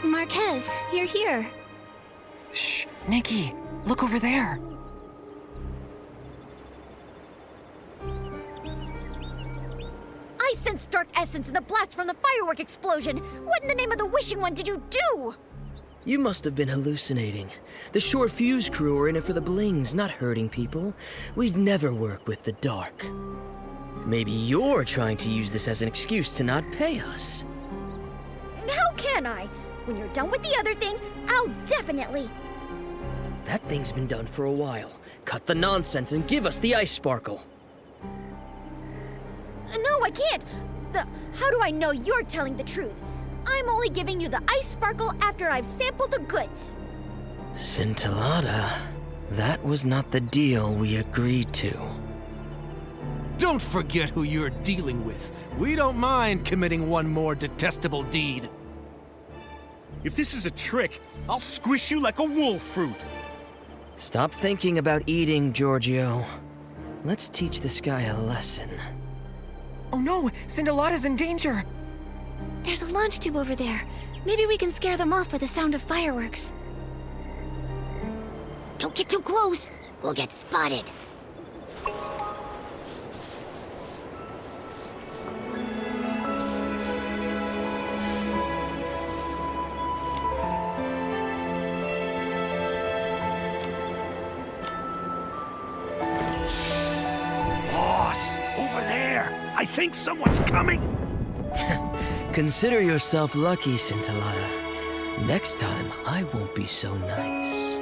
Marquez, you're here. Shh, Nikki, look over there. I sensed dark essence in the blast from the firework explosion. What in the name of the Wishing One did you do? You must have been hallucinating. The Short Fuse crew are in it for the blings, not hurting people. We'd never work with the dark. Maybe you're trying to use this as an excuse to not pay us. How can I? When you're done with the other thing, I'll definitely. That thing's been done for a while. Cut the nonsense and give us the ice sparkle. No, I can't. How do I know you're telling the truth? I'm only giving you the ice sparkle after I've sampled the goods. Scintillata, that was not the deal we agreed to. Don't forget who you're dealing with. We don't mind committing one more detestable deed. If this is a trick, I'll squish you like a wolf fruit. Stop thinking about eating, Giorgio. Let's teach this guy a lesson. Oh no, Scintillata's in danger! There's a launch tube over there. Maybe we can scare them off with the sound of fireworks. Don't get too close. We'll get spotted. Boss, over there. I think someone's coming. Consider yourself lucky, Scintillata. Next time, I won't be so nice.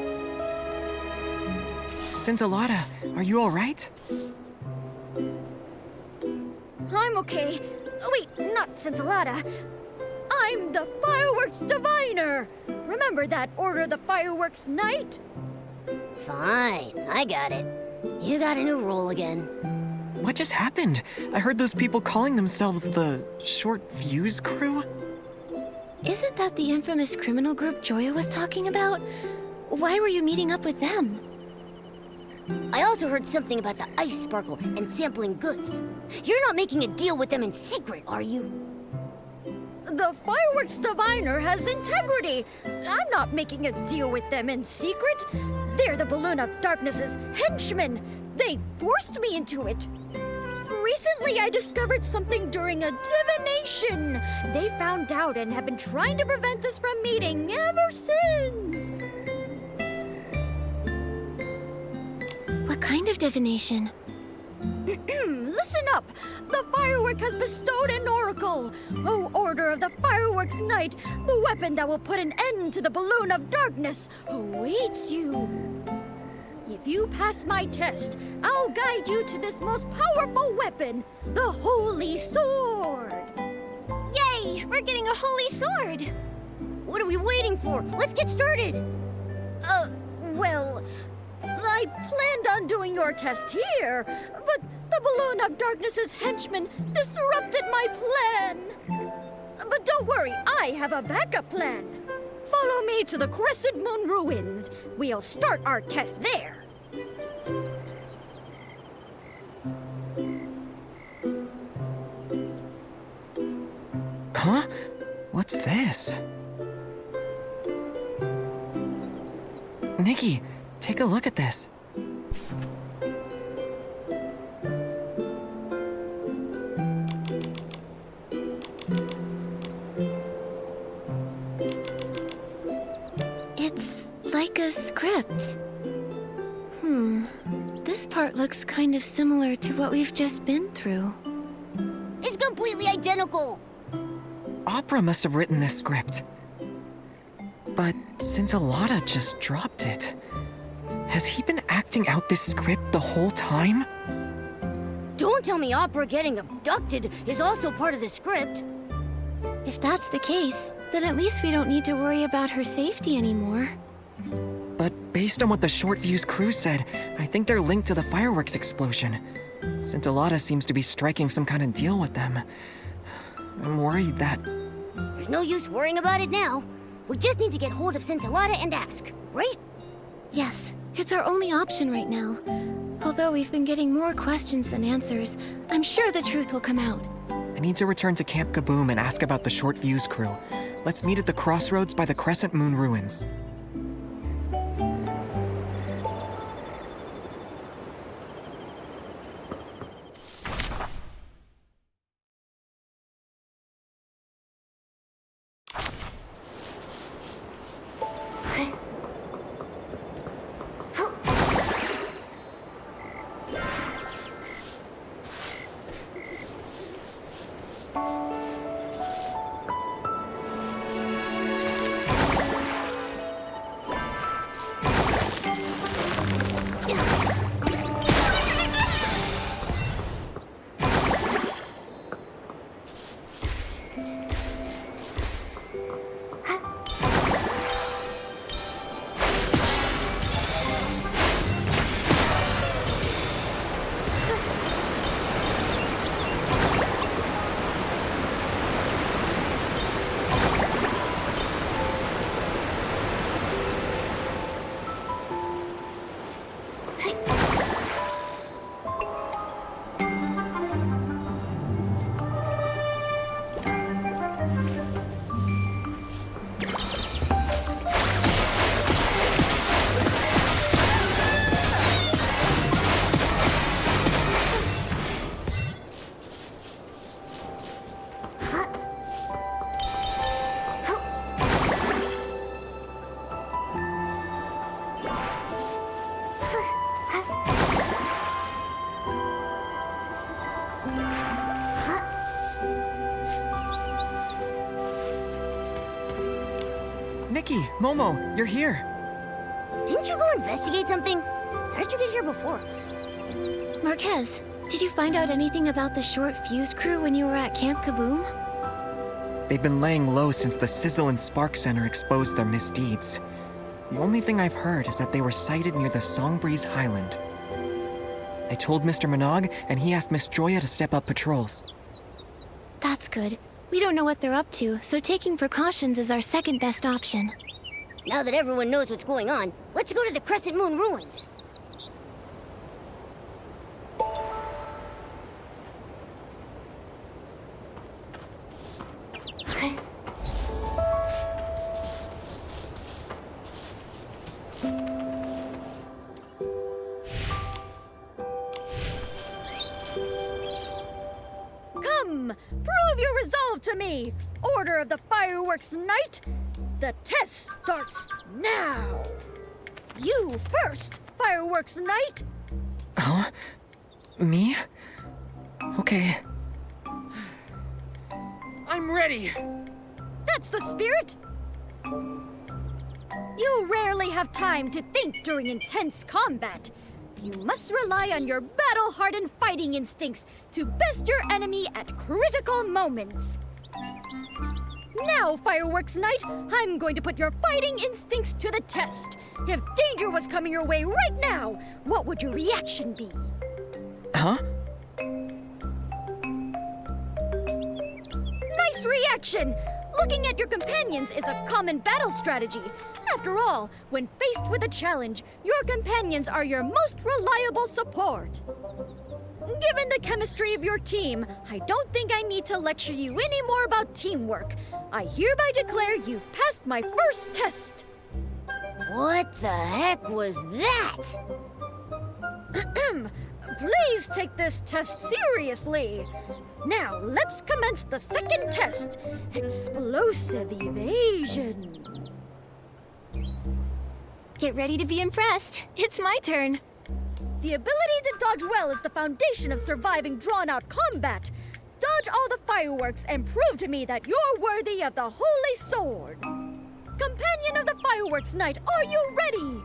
Scintillata, are you alright? I'm okay. Wait, not Scintillata. I'm the Fireworks Diviner. Remember that Order the Fireworks Night? Fine, I got it. You got a new role again. What just happened? I heard those people calling themselves the Short Fuse Crew? Isn't that the infamous criminal group Joya was talking about? Why were you meeting up with them? I also heard something about the ice sparkle and sampling goods. You're not making a deal with them in secret, are you? The Fireworks Diviner has integrity. I'm not making a deal with them in secret. They're the Balloon of Darkness's henchmen. They forced me into it. Recently, I discovered something during a divination. They found out and have been trying to prevent us from meeting ever since. What kind of divination? Listen up! The Firework has bestowed an oracle. O Order of the Fireworks Night, the weapon that will put an end to the Balloon of Darkness awaits you. If you pass my test, I'll guide you to this most powerful weapon, the Holy Sword. Yay! We're getting a holy sword! What are we waiting for? Let's get started! Well, I planned on doing your test here, but the Balloon of Darkness's henchmen disrupted my plan. But don't worry, I have a backup plan. Follow me to the Crescent Moon Ruins. We'll start our test there. Huh? What's this? Nikki, take a look at this. It's like a script. This part looks kind of similar to what we've just been through. It's completely identical! Opera must have written this script. But Scintillata just dropped it. Has he been acting out this script the whole time? Don't tell me Opera getting abducted is also part of the script. If that's the case, then at least we don't need to worry about her safety anymore. But based on what the Short Fuse crew said, I think they're linked to the fireworks explosion. Scintillata seems to be striking some kind of deal with them. I'm worried that... There's no use worrying about it now. We just need to get hold of Scintillata and ask, right? Yes, it's our only option right now. Although we've been getting more questions than answers, I'm sure the truth will come out. I need to return to Camp Kaboom and ask about the Short Fuse crew. Let's meet at the crossroads by the Crescent Moon Ruins. Nikki, Momo, you're here. Didn't you go investigate something? How did you get here before us? Marquez, did you find out anything about the short fuse crew when you were at Camp Kaboom? They've been laying low since the Sizzle and Spark Center exposed their misdeeds. The only thing I've heard is that they were sighted near the Songbreeze Highland. I told Mr. Minogue, and he asked Miss Joya to step up patrols. That's good. We don't know what they're up to, so taking precautions is our second best option. Now that everyone knows what's going on, let's go to the Crescent Moon ruins. Come, prove your resolve to me! Order of the Fireworks Night! The test starts now! You first, Fireworks Night! Huh? Me? Okay. I'm ready! That's the spirit! You rarely have time to think during intense combat. You must rely on your battle-hardened fighting instincts to best your enemy at critical moments. Now, Fireworks Night, I'm going to put your fighting instincts to the test. If danger was coming your way right now, what would your reaction be? Huh? Nice reaction! Looking at your companions is a common battle strategy. After all, when faced with a challenge, your companions are your most reliable support. Given the chemistry of your team, I don't think I need to lecture you any more about teamwork. I hereby declare you've passed my first test. What the heck was that? Please take this test seriously. Now, let's commence the second test. Explosive evasion. Get ready to be impressed. It's my turn. The ability to dodge well is the foundation of surviving drawn-out combat. Dodge all the fireworks and prove to me that you're worthy of the Holy Sword. Companion of the Fireworks Night, are you ready?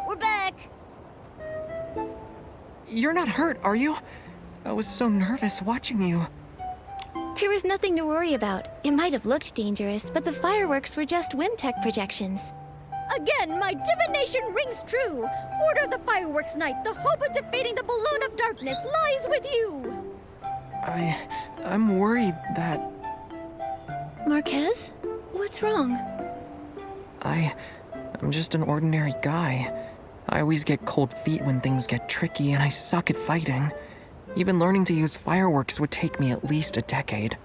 We're back! You're not hurt, are you? I was so nervous watching you. There was nothing to worry about. It might have looked dangerous, but the fireworks were just Whimtech projections. Again, my divination rings true. Order the Fireworks Night. The hope of defeating the Balloon of Darkness lies with you. I'm worried that... Marquez? What's wrong? I'm just an ordinary guy. I always get cold feet when things get tricky, and I suck at fighting. Even learning to use fireworks would take me at least a decade.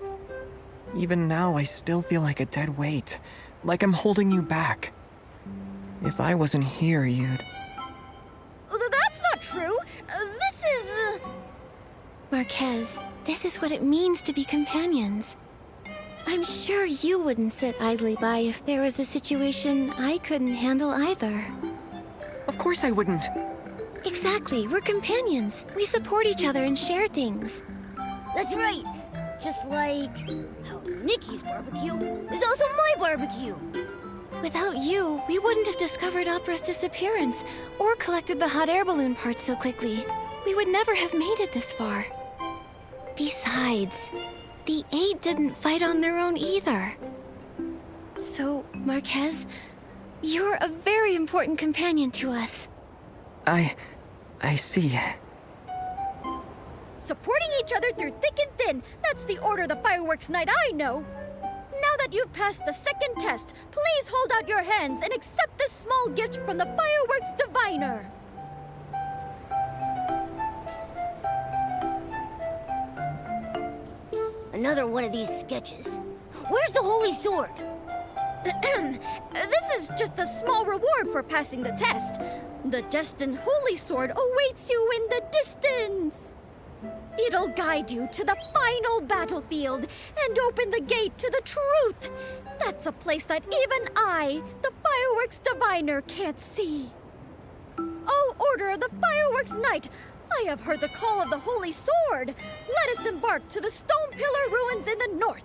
Even now, I still feel like a dead weight, like I'm holding you back. If I wasn't here, you'd... That's not true. This is... Marquez, this is what it means to be companions. I'm sure you wouldn't sit idly by if there was a situation I couldn't handle either. Of course I wouldn't. Exactly, we're companions. We support each other and share things. That's right. Just like how Nikki's barbecue is also my barbecue. Without you, we wouldn't have discovered Opera's disappearance or collected the hot air balloon parts so quickly. We would never have made it this far. Besides, the 8 didn't fight on their own either. So, Marquez, you're a very important companion to us. I see. Supporting each other through thick and thin, that's the order of the Fireworks Night I know. Now that you've passed the second test, please hold out your hands and accept this small gift from the Fireworks Diviner. Another one of these sketches. Where's the Holy Sword? This is just a small reward for passing the test. The destined Holy Sword awaits you in the distance. It'll guide you to the final battlefield and open the gate to the truth. That's a place that even I, the Fireworks Diviner, can't see. O Order of the Fireworks Night, I have heard the call of the Holy Sword. Let us embark to the Stone Pillar ruins in the north.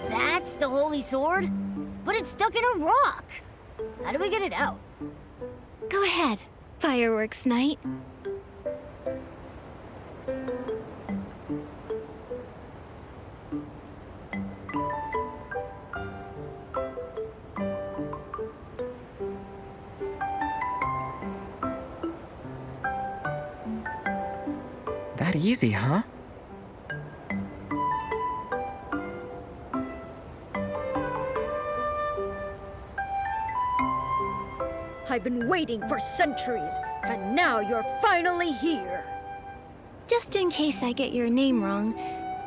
That's the Holy Sword? But it's stuck in a rock. How do we get it out? Go ahead, Fireworks Night. That easy, huh? I've been waiting for centuries, and now you're finally here. Just in case I get your name wrong,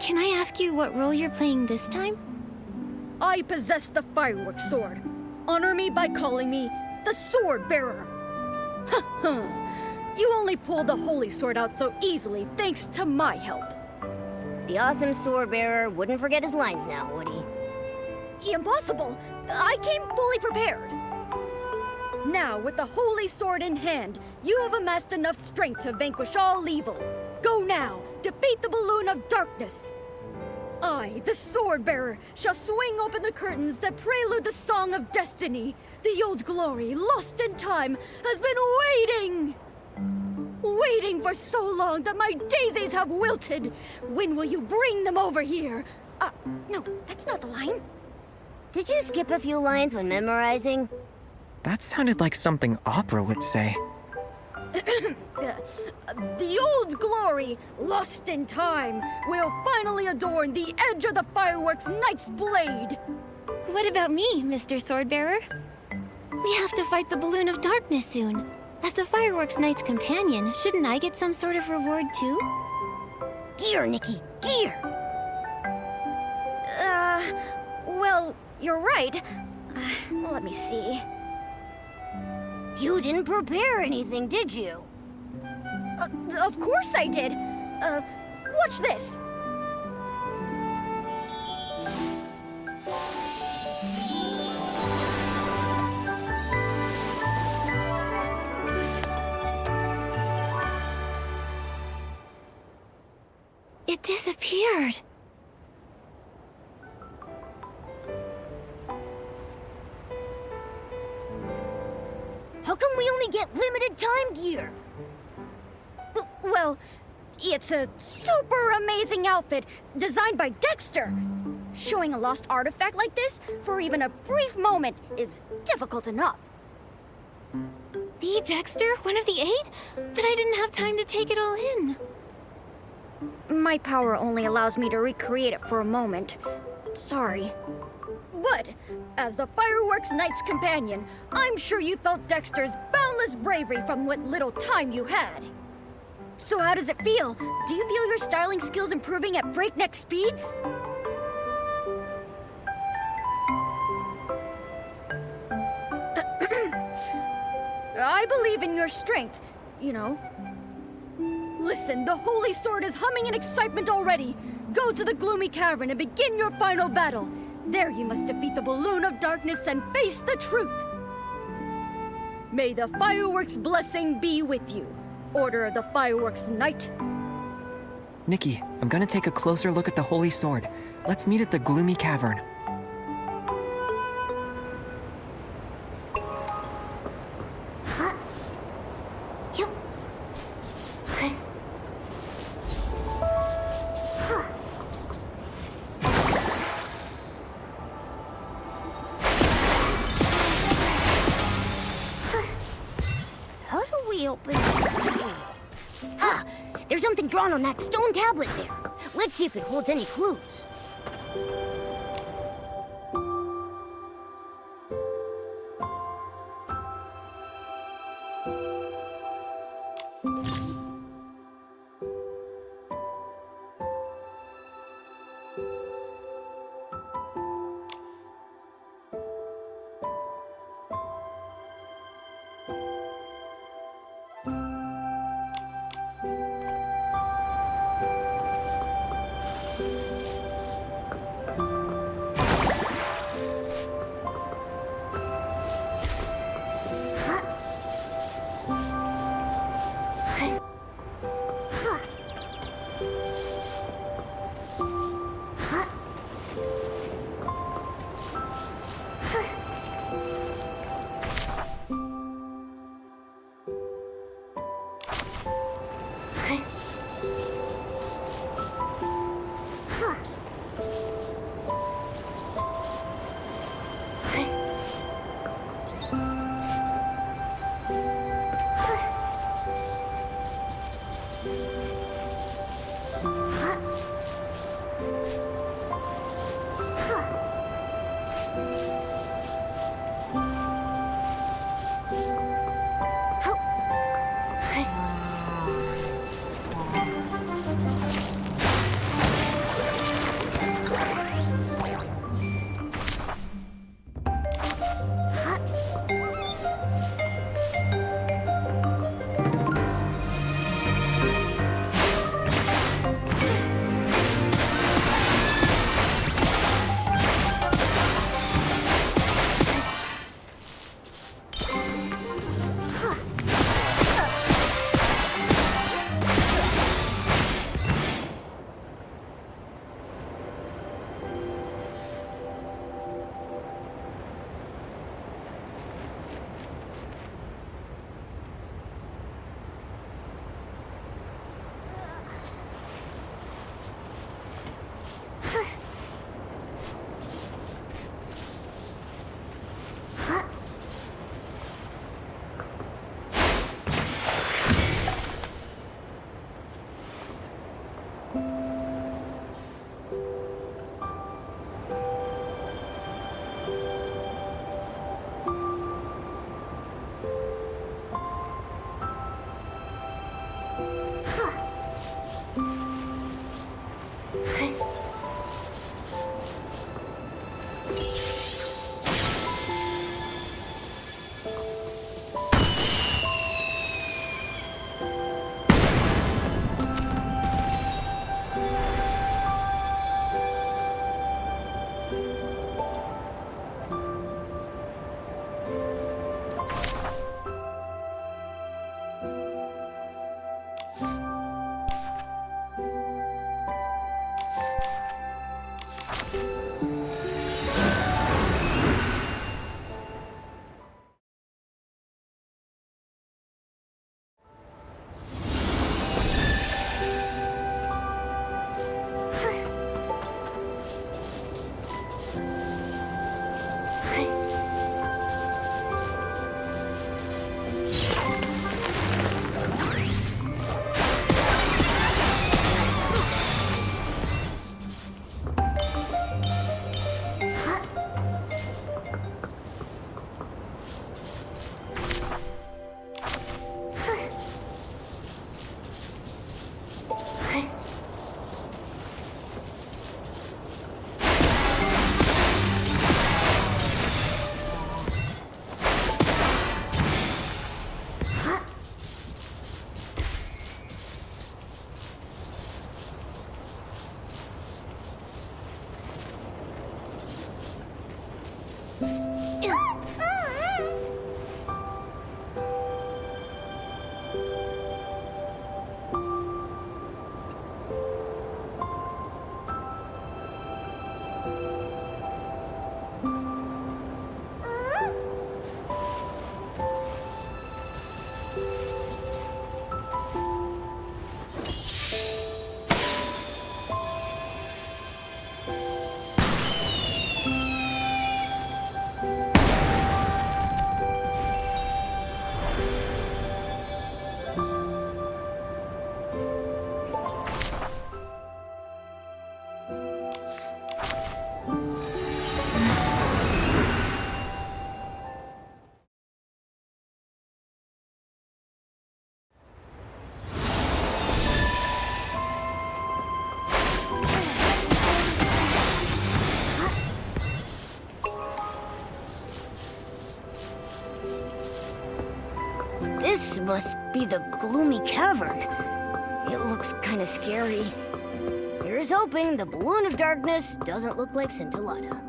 can I ask you what role you're playing this time? I possess the Fireworks Sword. Honor me by calling me the Sword Bearer. You only pulled the Holy Sword out so easily thanks to my help. The awesome Sword Bearer wouldn't forget his lines now, would he? Impossible! I came fully prepared. Now, with the Holy Sword in hand, you have amassed enough strength to vanquish all evil. Go now, defeat the Balloon of Darkness. I, the Sword Bearer, shall swing open the curtains that prelude the Song of Destiny. The old glory, lost in time, has been waiting for so long that my daisies have wilted. When will you bring them over here? No, that's not the line. Did you skip a few lines when memorizing? That sounded like something Opera would say. The old glory, lost in time, will finally adorn the edge of the Fireworks Knight's blade. What about me, Mr. Swordbearer? We have to fight the Balloon of Darkness soon. As the Fireworks Knight's companion, shouldn't I get some sort of reward too? Gear, Nikki, gear! Well, you're right. Let me see. You didn't prepare anything, did you? Of course I did. Watch this. It disappeared. How come we only get limited time gear? Well, it's a super amazing outfit designed by Dexter. Showing a lost artifact like this for even a brief moment is difficult enough. The Dexter? One of the 8? But I didn't have time to take it all in. My power only allows me to recreate it for a moment. Sorry. But, as the Fireworks Knight's companion, I'm sure you felt Dexter's boundless bravery from what little time you had. So how does it feel? Do you feel your styling skills improving at breakneck speeds? I believe in your strength, you know. Listen, the Holy Sword is humming in excitement already. Go to the gloomy cavern and begin your final battle. There you must defeat the balloon of darkness and face the truth. May the Fireworks blessing be with you. Order of the Fireworks Knight. Nikki, I'm gonna take a closer look at the Holy Sword. Let's meet at the gloomy cavern. How do we open it? Ah! There's something drawn on that stone tablet there. Let's see if it holds any clues. must be the gloomy cavern. It looks kind of scary. Here's hoping the balloon of darkness doesn't look like Scintillata.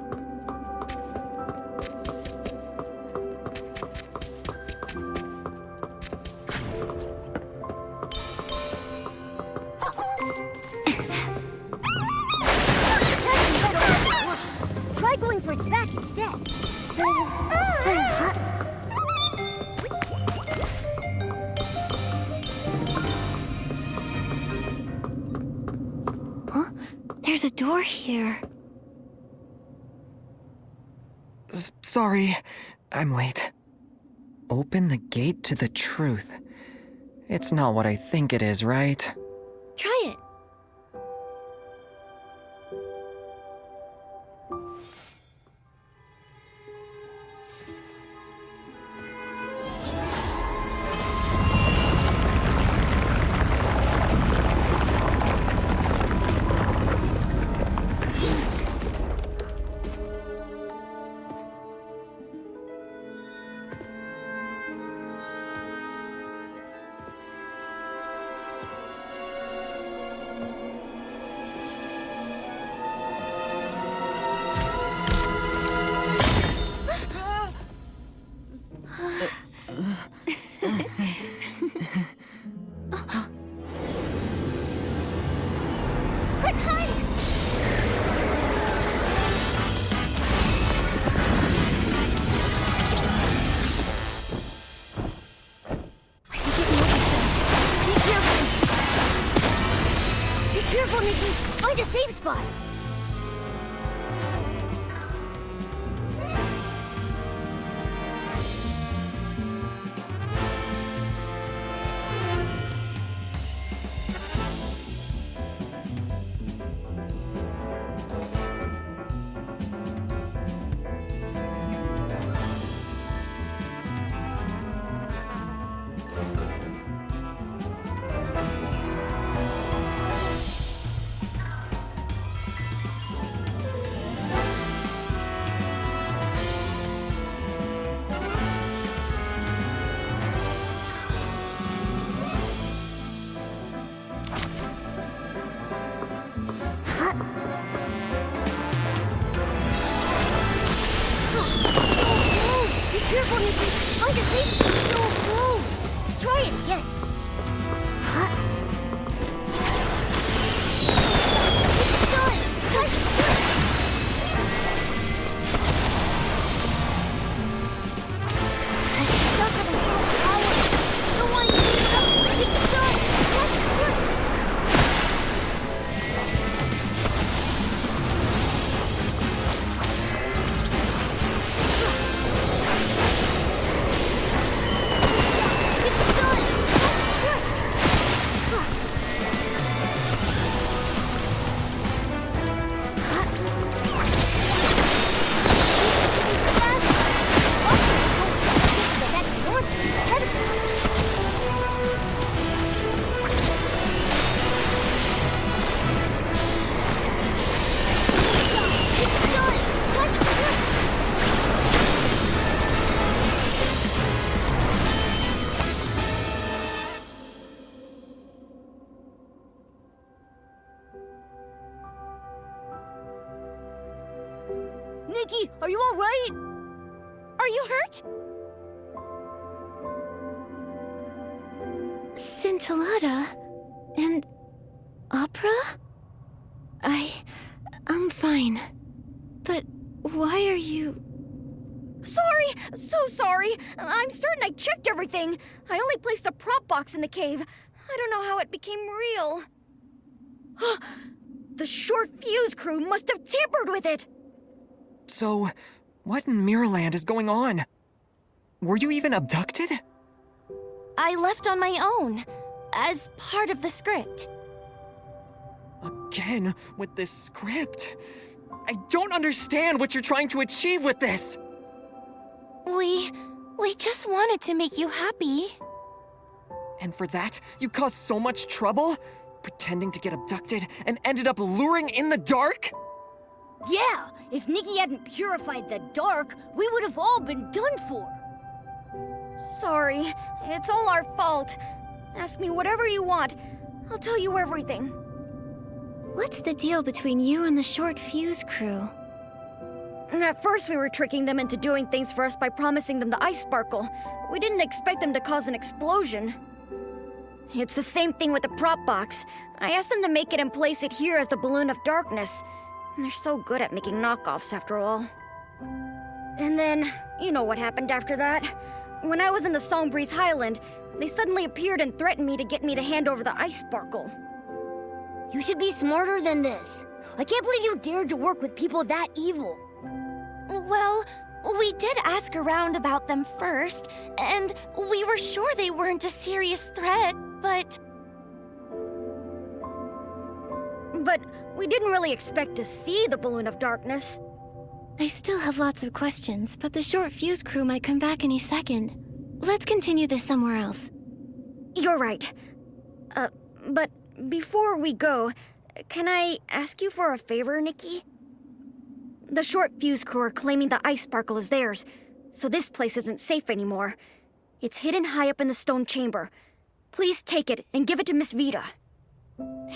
Try going for its back instead. Huh? There's a door here. Sorry, I'm late. Open the gate to the truth. It's not what I think it is, right? Try it. Quick, hide! Be careful, Nikki! Find a safe spot! Be careful, Nikki! Find a safe spot! Don't move! Try it again! It's done! Time to switch! It's stuck on the little tower! Don't want to get it up! It's done! Time to switch! Nikki, are you all right? Are you hurt? Scintillata and opera? I'm fine. But why are you... Sorry! So sorry! I'm certain I checked everything. I only placed a prop box in the cave. I don't know how it became real. The short fuse crew must have tampered with it! So, what in Mirrorland is going on? Were you even abducted? I left on my own, as part of the script. Again, with this script. I don't understand what you're trying to achieve with this! We just wanted to make you happy. And for that, you caused so much trouble? Pretending to get abducted and ended up luring in the dark? Yeah! If Nikki hadn't purified the dark, we would have all been done for! Sorry, it's all our fault. Ask me whatever you want. I'll tell you everything. What's the deal between you and the Short Fuse crew? At first we were tricking them into doing things for us by promising them the ice sparkle. We didn't expect them to cause an explosion. It's the same thing with the prop box. I asked them to make it and place it here as the Balloon of Darkness. And they're so good at making knockoffs after all. And then, you know what happened after that. When I was in the Songbreeze Highland, they suddenly appeared and threatened me to get me to hand over the ice sparkle. You should be smarter than this. I can't believe you dared to work with people that evil. Well, we did ask around about them first, and we were sure they weren't a serious threat, but we didn't really expect to see the Balloon of Darkness. I still have lots of questions, but the Short Fuse crew might come back any second. Let's continue this somewhere else. You're right. But before we go, can I ask you for a favor, Nikki? The Short Fuse crew are claiming the ice sparkle is theirs, so this place isn't safe anymore. It's hidden high up in the stone chamber. Please take it and give it to Miss Vita.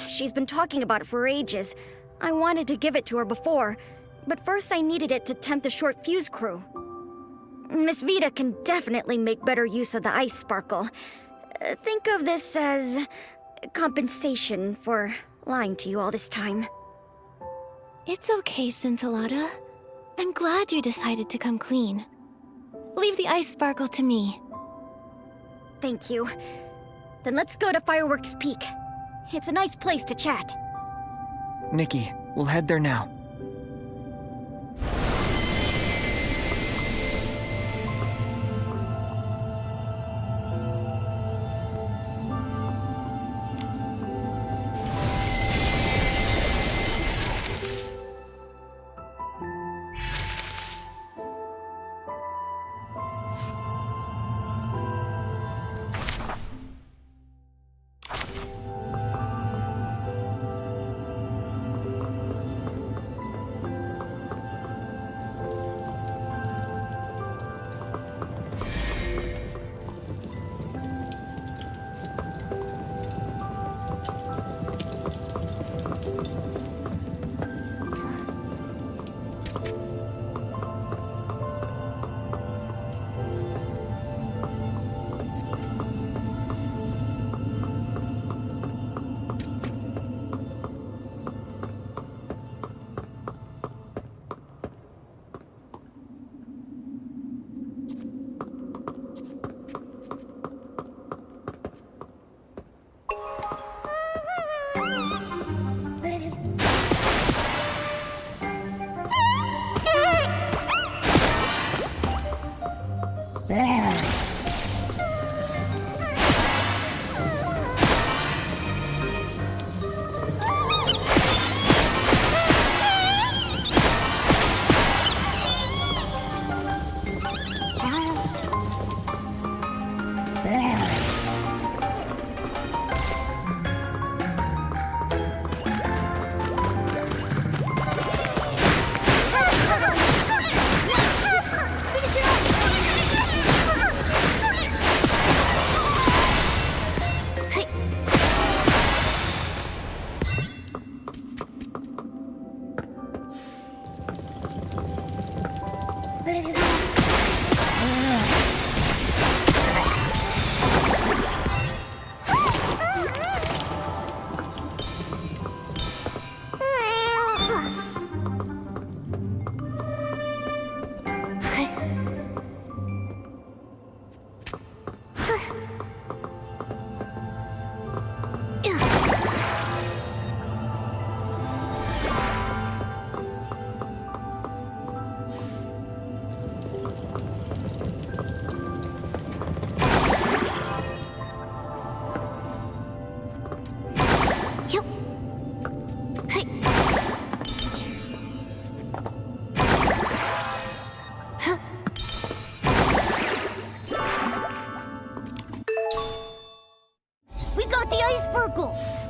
She's been talking about it for ages. I wanted to give it to her before, but first I needed it to tempt the Short Fuse crew. Miss Vita can definitely make better use of the ice sparkle. Think of this as compensation for lying to you all this time. It's okay, Scintillata. I'm glad you decided to come clean. Leave the ice sparkle to me. Thank you. Then let's go to Fireworks Peak. It's a nice place to chat. Nikki, we'll head there now.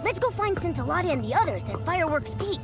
Let's go find Scintillata and the others at Fireworks Peak.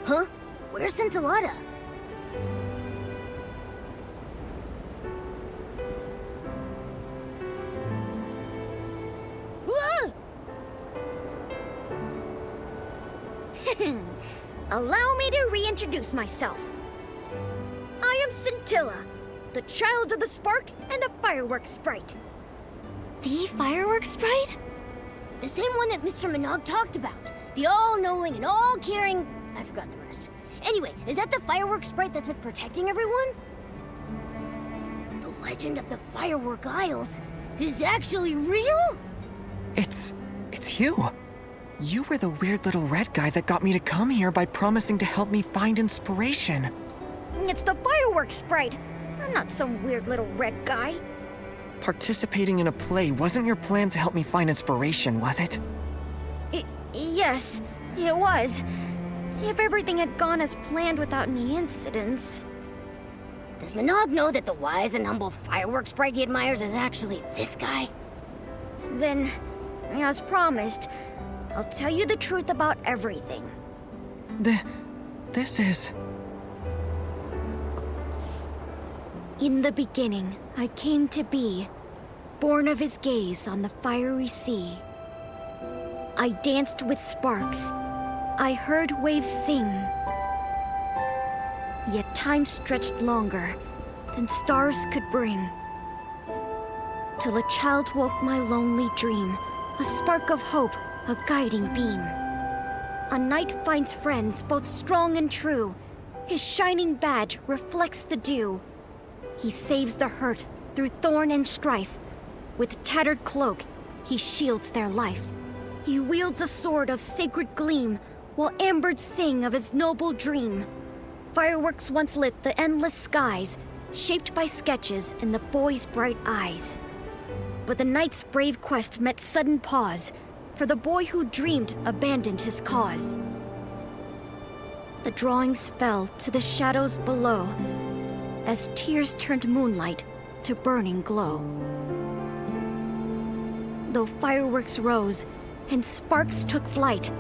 Huh? Where's Scintillata? Whoa! Allow me to reintroduce myself. I am Scintilla, the child of the spark and the firework sprite. The firework sprite? The same one that Mr. Minogue talked about. The all-knowing and all-caring... I forgot the rest. Anyway, is that the firework sprite that's been protecting everyone? The legend of the Firework Isles is actually real? It's you. You were the weird little red guy that got me to come here by promising to help me find inspiration. It's the firework sprite. I'm not some weird little red guy. Participating in a play wasn't your plan to help me find inspiration, was it? Yes, it was. If everything had gone as planned without any incidents. Does Minogue know that the wise and humble firework sprite he admires is actually this guy? Then, as promised, I'll tell you the truth about everything. This is... In the beginning, I came to be, born of his gaze on the fiery sea. I danced with sparks. I heard waves sing. Yet time stretched longer than stars could bring. Till a child woke my lonely dream, a spark of hope, a guiding beam. A knight finds friends both strong and true. His shining badge reflects the dew. He saves the hurt through thorn and strife. With tattered cloak, he shields their life. He wields a sword of sacred gleam, while ambirds sing of his noble dream. Fireworks once lit the endless skies, shaped by sketches in the boy's bright eyes. But the knight's brave quest met sudden pause, for the boy who dreamed abandoned his cause. The drawings fell to the shadows below, as tears turned moonlight to burning glow. Though fireworks rose and sparks took flight,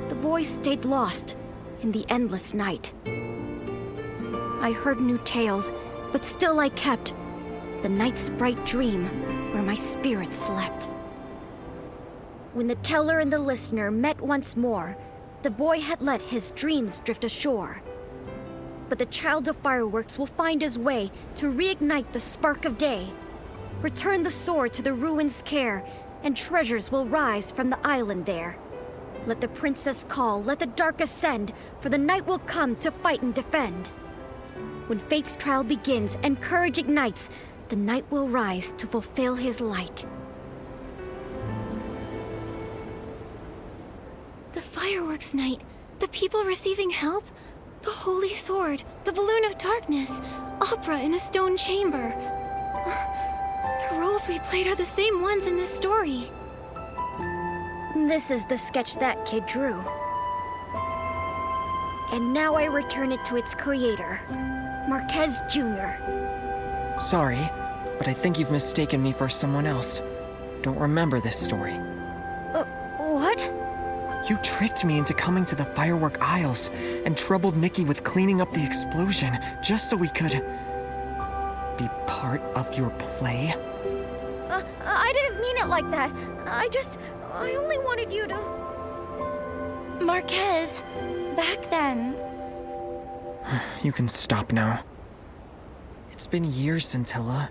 the boy stayed lost in the endless night. I heard new tales, but still I kept the night's bright dream where my spirit slept. When the teller and the listener met once more, the boy had let his dreams drift ashore. But the child of fireworks will find his way to reignite the spark of day. Return the sword to the ruins' care, and treasures will rise from the island there. Let the princess call, let the dark ascend, for the night will come to fight and defend. When fate's trial begins and courage ignites, the night will rise to fulfill his light. The fireworks night, the people receiving help, the holy sword, the balloon of darkness, opera in a stone chamber. The roles we played are the same ones in this story. This is the sketch that kid drew. And now I return it to its creator, Marquez Jr. Sorry, but I think you've mistaken me for someone else. Don't remember this story. What? You tricked me into coming to the Firework Isles and troubled Nikki with cleaning up the explosion just so we could be part of your play? I didn't mean it like that. I only wanted you to... Marquez, back then. You can stop now. It's been years, Scintilla.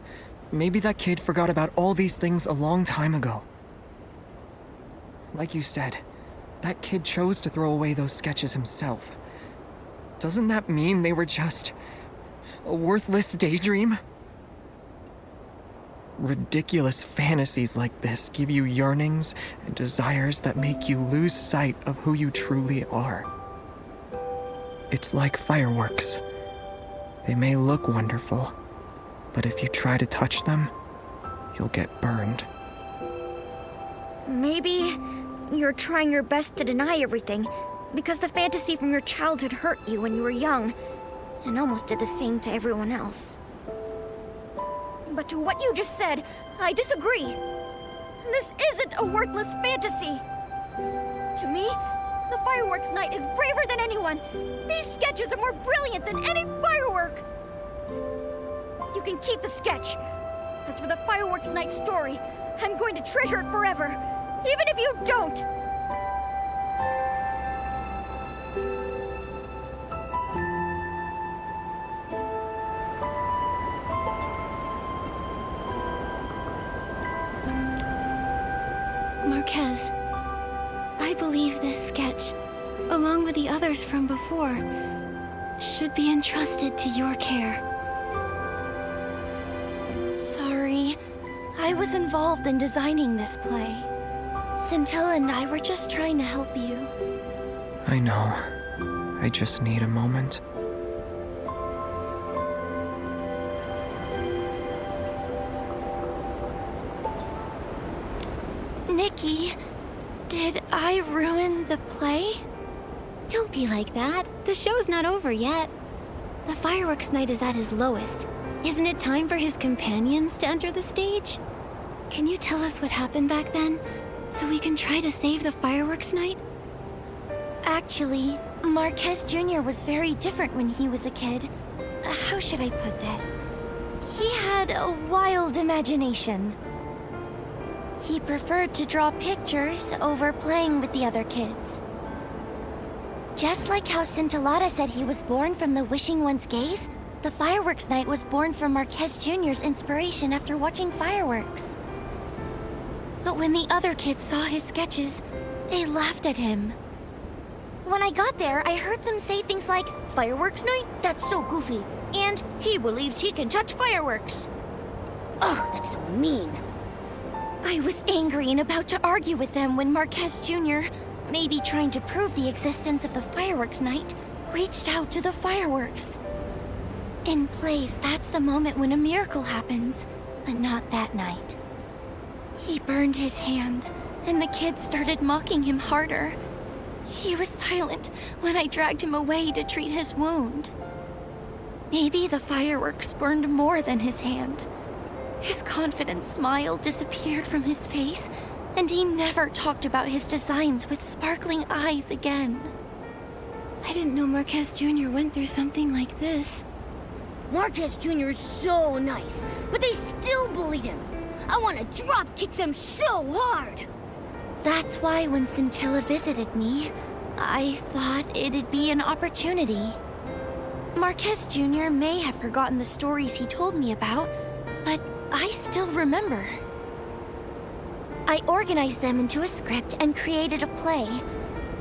Maybe that kid forgot about all these things a long time ago. Like you said, that kid chose to throw away those sketches himself. Doesn't that mean they were just a worthless daydream? Ridiculous fantasies like this give you yearnings and desires that make you lose sight of who you truly are. It's like fireworks. They may look wonderful, but if you try to touch them, you'll get burned. Maybe you're trying your best to deny everything because the fantasy from your childhood hurt you when you were young and almost did the same to everyone else. But to what you just said, I disagree. This isn't a worthless fantasy. To me, the fireworks night is braver than anyone. These sketches are more brilliant than any firework. You can keep the sketch. As for the fireworks night story, I'm going to treasure it forever, even if you don't. Marquez, I believe this sketch, along with the others from before, should be entrusted to your care. Sorry, I was involved in designing this play. Scintilla and I were just trying to help you. I know. I just need a moment. Nikki, did I ruin the play? Don't be like that. The show's not over yet. The fireworks night is at his lowest. Isn't it time for his companions to enter the stage? Can you tell us what happened back then, so we can try to save the fireworks night? Actually, Marquez Jr. was very different when he was a kid. How should I put this? He had a wild imagination. He preferred to draw pictures over playing with the other kids. Just like how Scintillata said he was born from the Wishing One's gaze, the fireworks night was born from Marquez Jr.'s inspiration after watching fireworks. But when the other kids saw his sketches, they laughed at him. When I got there, I heard them say things like, "Fireworks night? That's so goofy." And, "He believes he can touch fireworks." Ugh, that's so mean. I was angry and about to argue with them when Marquez Jr., maybe trying to prove the existence of the fireworks night, reached out to the fireworks. In plays, that's the moment when a miracle happens, but not that night. He burned his hand, and the kids started mocking him harder. He was silent when I dragged him away to treat his wound. Maybe the fireworks burned more than his hand. His confident smile disappeared from his face, and he never talked about his designs with sparkling eyes again. I didn't know Marquez Jr. went through something like this. Marquez Jr. is so nice, but they still bullied him. I want to drop kick them so hard. That's why when Scintilla visited me, I thought it'd be an opportunity. Marquez Jr. may have forgotten the stories he told me about, but I still remember. I organized them into a script and created a play.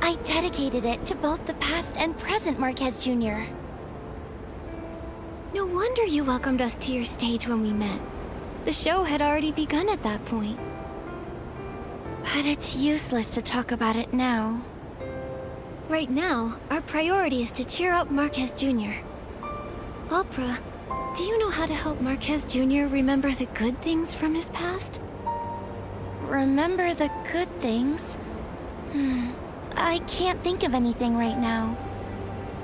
I dedicated it to both the past and present Marquez Jr. No wonder you welcomed us to your stage when we met. The show had already begun at that point. But it's useless to talk about it now. Right now, our priority is to cheer up Marquez Jr. Opera, do you know how to help Marquez Jr. remember the good things from his past? Remember the good things? I can't think of anything right now.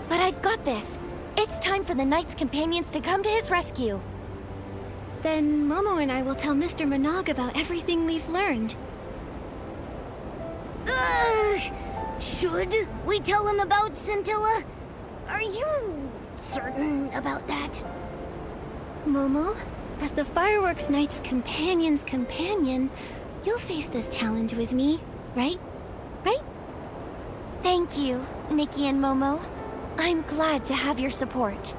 But I've got this. It's time for the Knight's companions to come to his rescue. Then Momo and I will tell Mr. Minogue about everything we've learned. Should we tell him about Scintilla? Are you certain about that? Momo, as the Fireworks Knight's companion's companion, you'll face this challenge with me, right? Right? Thank you, Nikki and Momo. I'm glad to have your support.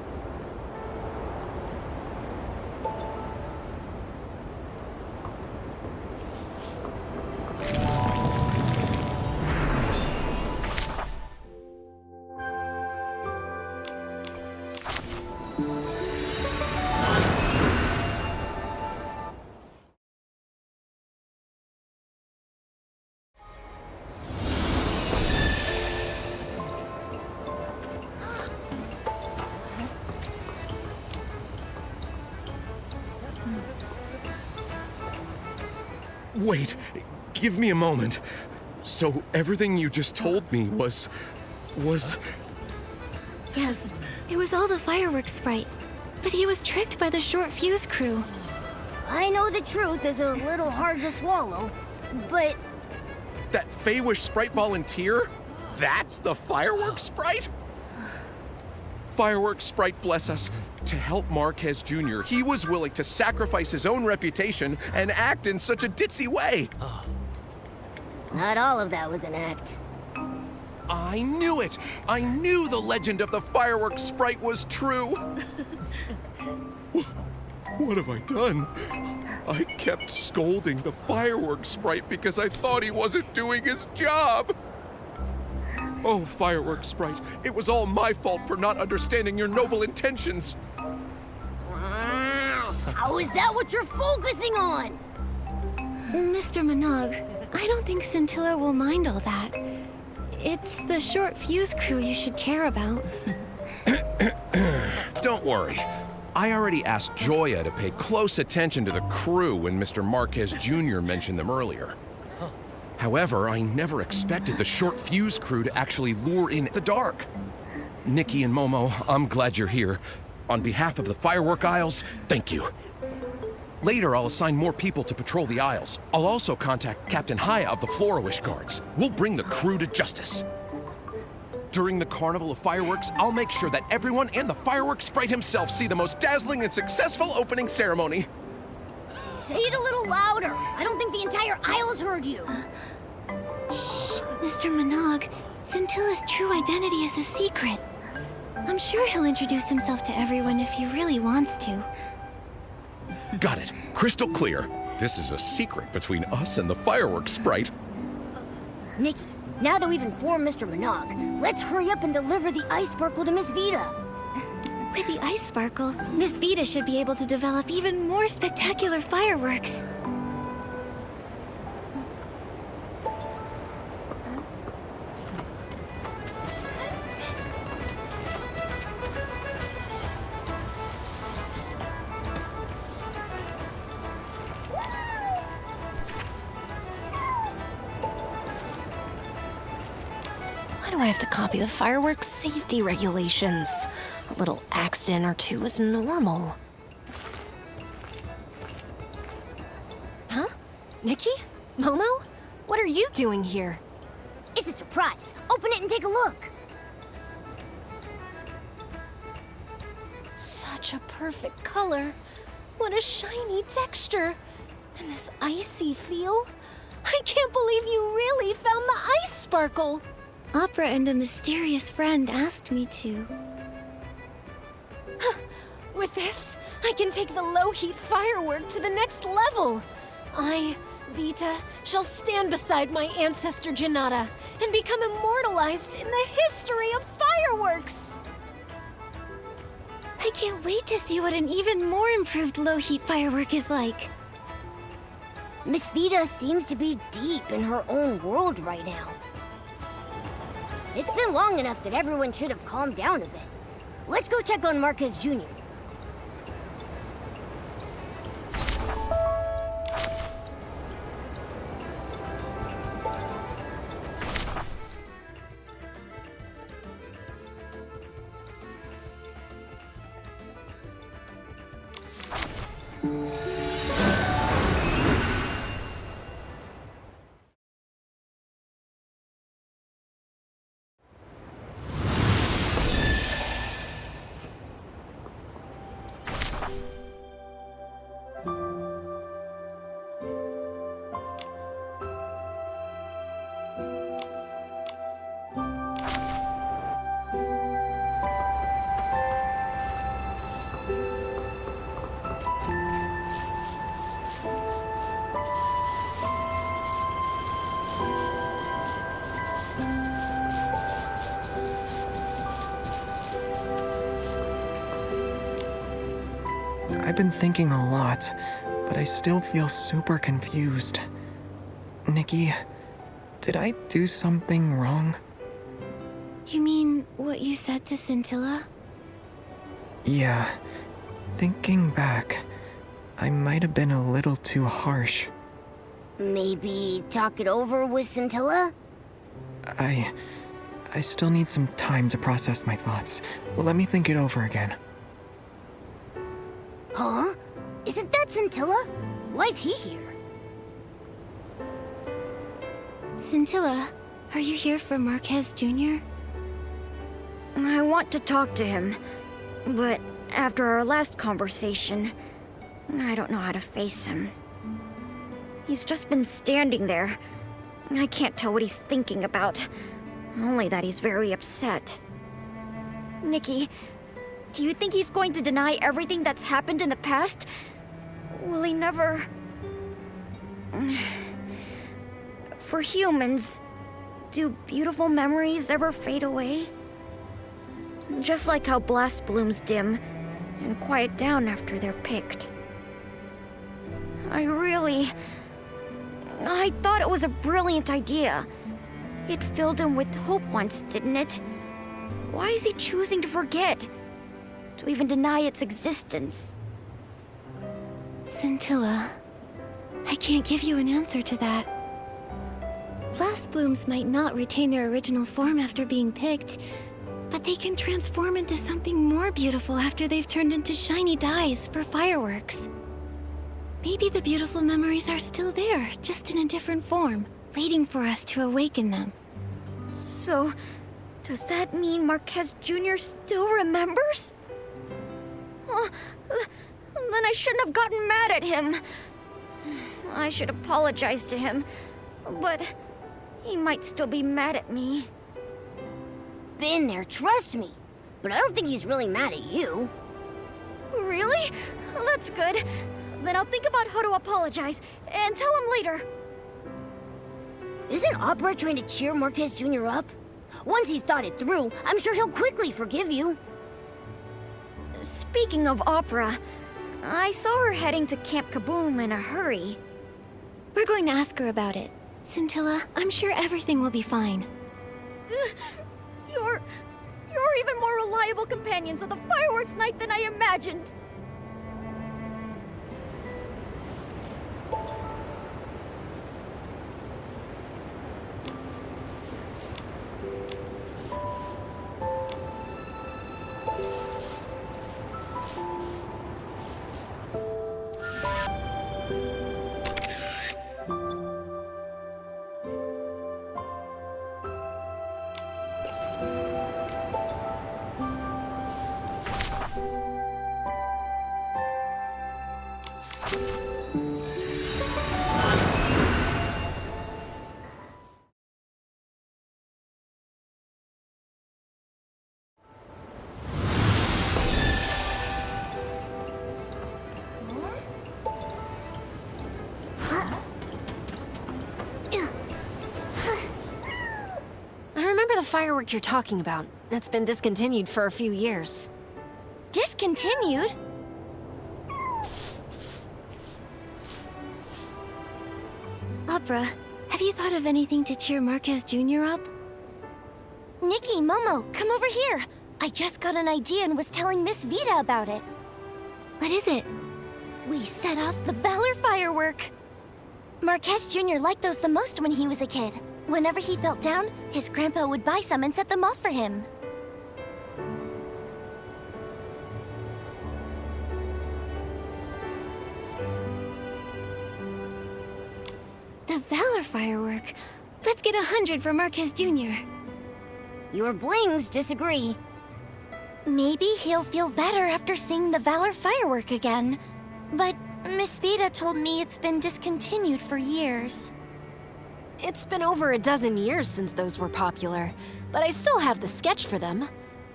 Wait, give me a moment. So everything you just told me was... Yes, it was all the fireworks sprite. But he was tricked by the short fuse crew. I know the truth is a little hard to swallow, but... That Feywish sprite volunteer? That's the Fireworks sprite? Fireworks sprite, bless us. To help Marquez Jr., he was willing to sacrifice his own reputation and act in such a ditzy way. Not all of that was an act. I knew it! I knew the legend of the Fireworks sprite was true! What have I done? I kept scolding the Fireworks sprite because I thought he wasn't doing his job! Oh, Fireworks sprite, it was all my fault for not understanding your noble intentions! How is that what you're focusing on? Mr. Minogue, I don't think Scintilla will mind all that. It's the short fuse crew you should care about. Don't worry. I already asked Joya to pay close attention to the crew when Mr. Marquez Jr. mentioned them earlier. However, I never expected the short fuse crew to actually lure in the dark. Nikki and Momo, I'm glad you're here. On behalf of the Firework Isles, thank you. Later, I'll assign more people to patrol the Isles. I'll also contact Captain Haya of the Flora-Wish Guards. We'll bring the crew to justice. During the Carnival of Fireworks, I'll make sure that everyone and the Fireworks Sprite himself see the most dazzling and successful opening ceremony. Say it a little louder. I don't think the entire Isles heard you. Shh, Mr. Minogue. Scintilla's true identity is a secret. I'm sure he'll introduce himself to everyone if he really wants to. Got it. Crystal clear. This is a secret between us and the Fireworks Sprite. Nikki, now that we've informed Mr. Minogue, let's hurry up and deliver the Ice Sparkle to Miss Vita. With the Ice Sparkle, Miss Vita should be able to develop even more spectacular fireworks. do I have to copy the fireworks safety regulations? A little accident or two is normal. Huh? Nikki? Momo? What are you doing here? It's a surprise. Open it and take a look. Such a perfect color. What a shiny texture. And this icy feel. I can't believe you really found the ice sparkle. Opera and a mysterious friend asked me to. With this, I can take the low-heat firework to the next level. I, Vita, shall stand beside my ancestor Janata and become immortalized in the history of fireworks. I can't wait to see what an even more improved low-heat firework is like. Miss Vita seems to be deep in her own world right now. It's been long enough that everyone should have calmed down a bit. Let's go check on Marquez Jr. I've been thinking a lot, but I still feel super confused. Nikki, did I do something wrong? You mean what you said to Scintilla? Yeah. Thinking back, I might have been a little too harsh. Maybe talk it over with Scintilla? I still need some time to process my thoughts. Well, let me think it over again. Huh? Isn't that Scintilla? Why's he here? Scintilla, are you here for Marquez Jr.? I want to talk to him, but after our last conversation, I don't know how to face him. He's just been standing there. I can't tell what he's thinking about, only that he's very upset. Nikki, do you think he's going to deny everything that's happened in the past? Will he never... For humans, do beautiful memories ever fade away? Just like how blast blooms dim and quiet down after they're picked. I thought it was a brilliant idea. It filled him with hope once, didn't it? Why is he choosing to forget? To even deny its existence? Scintilla, I can't give you an answer to that. Blast blooms might not retain their original form after being picked, but they can transform into something more beautiful after they've turned into shiny dyes for fireworks. Maybe the beautiful memories are still there, just in a different form, waiting for us to awaken them. So, does that mean Marquez Jr. still remembers? Then I shouldn't have gotten mad at him. I should apologize to him, but he might still be mad at me. Been there, trust me. But I don't think he's really mad at you. Really? That's good. Then I'll think about how to apologize and tell him later. Isn't Opera trying to cheer Marquez Jr. up? Once he's thought it through, I'm sure he'll quickly forgive you. Speaking of Opera, I saw her heading to Camp Kaboom in a hurry. We're going to ask her about it. Scintilla, I'm sure everything will be fine. You're even more reliable companions of the fireworks night than I imagined. I remember the firework you're talking about. It's been discontinued for a few years. Discontinued? Opera, have you thought of anything to cheer Marquez Jr. up? Nikki, Momo, come over here. I just got an idea and was telling Miss Vita about it. What is it? We set off the Valor Firework. Marquez Jr. liked those the most when he was a kid. Whenever he felt down, his grandpa would buy some and set them off for him. The Valor Firework. Let's get 100 for Marquez Jr. Your blings disagree. Maybe he'll feel better after seeing the Valor Firework again. But Miss Vita told me it's been discontinued for years. It's been over a dozen years since those were popular, but I still have the sketch for them.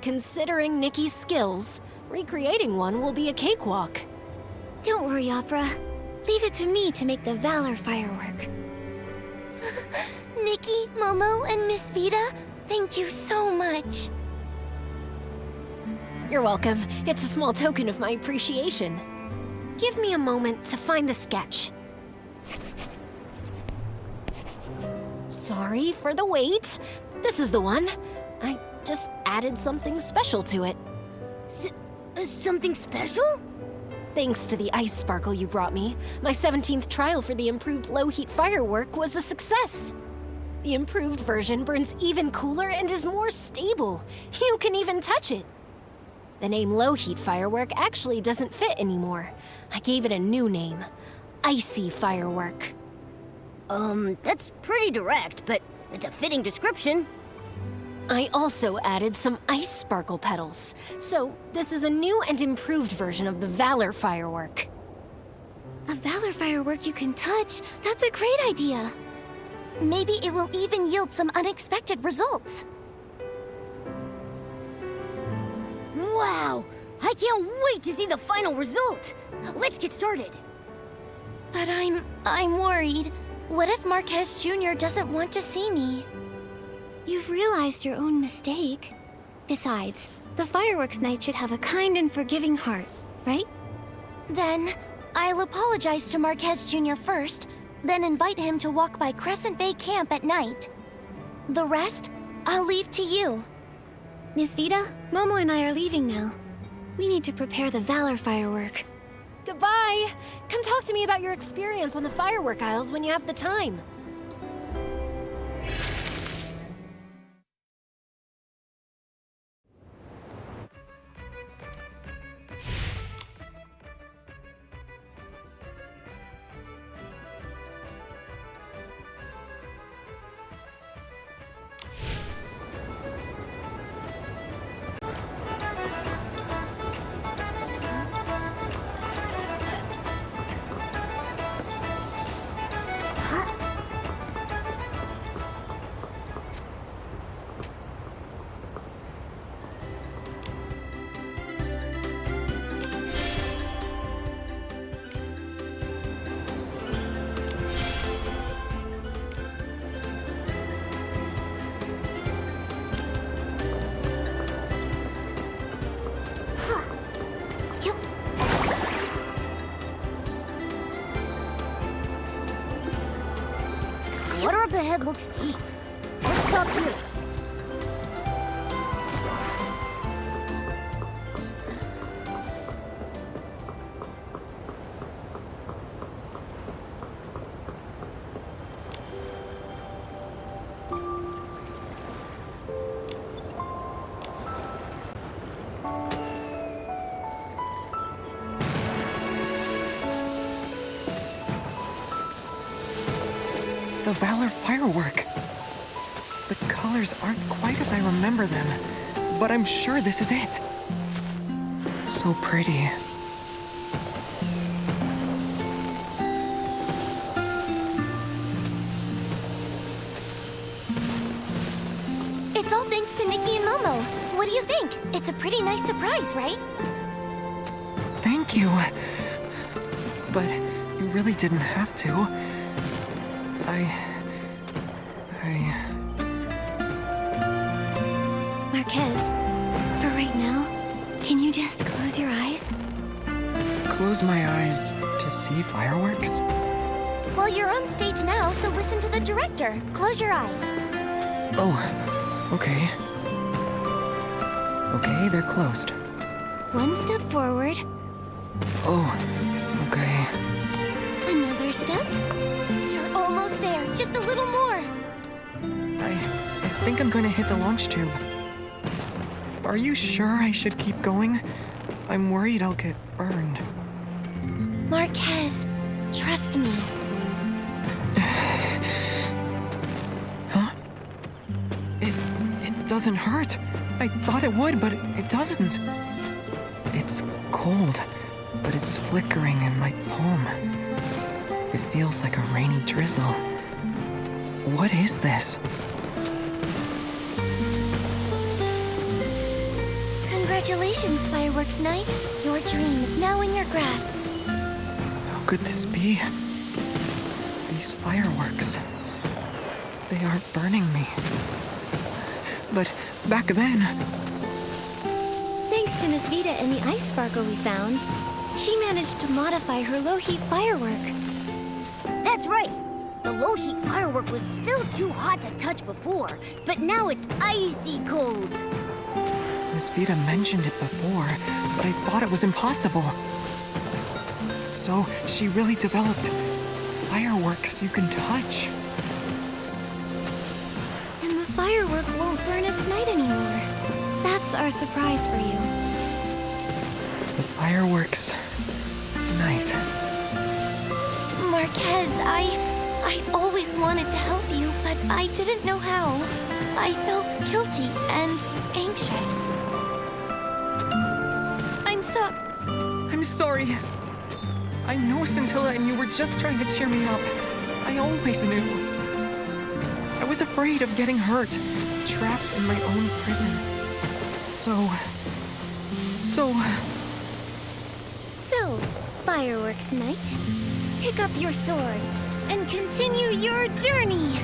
Considering Nikki's skills, recreating one will be a cakewalk. Don't worry, Opera. Leave it to me to make the Valor Firework. Nikki, Momo, and Miss Vita, thank you so much. You're welcome. It's a small token of my appreciation. Give me a moment to find the sketch. Sorry for the wait. This is the one. I just added something special to it. Something special? Thanks to the ice sparkle you brought me, my 17th trial for the improved low-heat firework was a success. The improved version burns even cooler and is more stable. You can even touch it. The name low-heat firework actually doesn't fit anymore. I gave it a new name, Icy Firework. That's pretty direct, but it's a fitting description. I also added some ice sparkle petals, so this is a new and improved version of the Valor Firework. A Valor Firework you can touch? That's a great idea. Maybe it will even yield some unexpected results. Wow! I can't wait to see the final result! Let's get started! But I'm worried. What if Marquez Jr. doesn't want to see me? You've realized your own mistake. Besides, the fireworks night should have a kind and forgiving heart, right? Then, I'll apologize to Marquez Jr. first, then invite him to walk by Crescent Bay Camp at night. The rest, I'll leave to you. Miss Vita, Momo and I are leaving now. We need to prepare the Valor Firework. Goodbye! Come talk to me about your experience on the firework aisles when you have the time. Water up ahead looks deep. Let's stop here. The Valor Firework. The colors aren't quite as I remember them, but I'm sure this is it. So pretty. It's all thanks to Nikki and Momo. What do you think? It's a pretty nice surprise, right? Thank you. But you really didn't have to. Marquez, for right now, can you just close your eyes? Close my eyes to see fireworks? Well, you're on stage now, so listen to the director. Close your eyes. Oh, okay. Okay, they're closed. One step forward, Oh, okay. Another step. You're almost there. Just a little more. I think I'm gonna hit the launch tube. Are you sure I should keep going? I'm worried I'll get burned. Marquez, trust me. Huh? It doesn't hurt. I thought it would, but it doesn't. It's cold, but it's flickering in my palm. It feels like a rainy drizzle. What is this? Congratulations, Fireworks Night. Your dream is now in your grasp. How could this be? These fireworks. They aren't burning me. But back then... Thanks to Miss Vita and the ice sparkle we found, she managed to modify her low-heat firework. That's right. The low-heat firework was still too hot to touch before, but now it's icy cold. Miss Vita mentioned it before, but I thought it was impossible. So, she really developed fireworks you can touch. And the firework won't burn its night anymore. That's our surprise for you. The fireworks night. Marquez, I always wanted to help you, but I didn't know how. I felt guilty and anxious. I'm sorry. I know Scintilla and you were just trying to cheer me up. I always knew. I was afraid of getting hurt, trapped in my own prison. So, Fireworks Night, pick up your sword and continue your journey.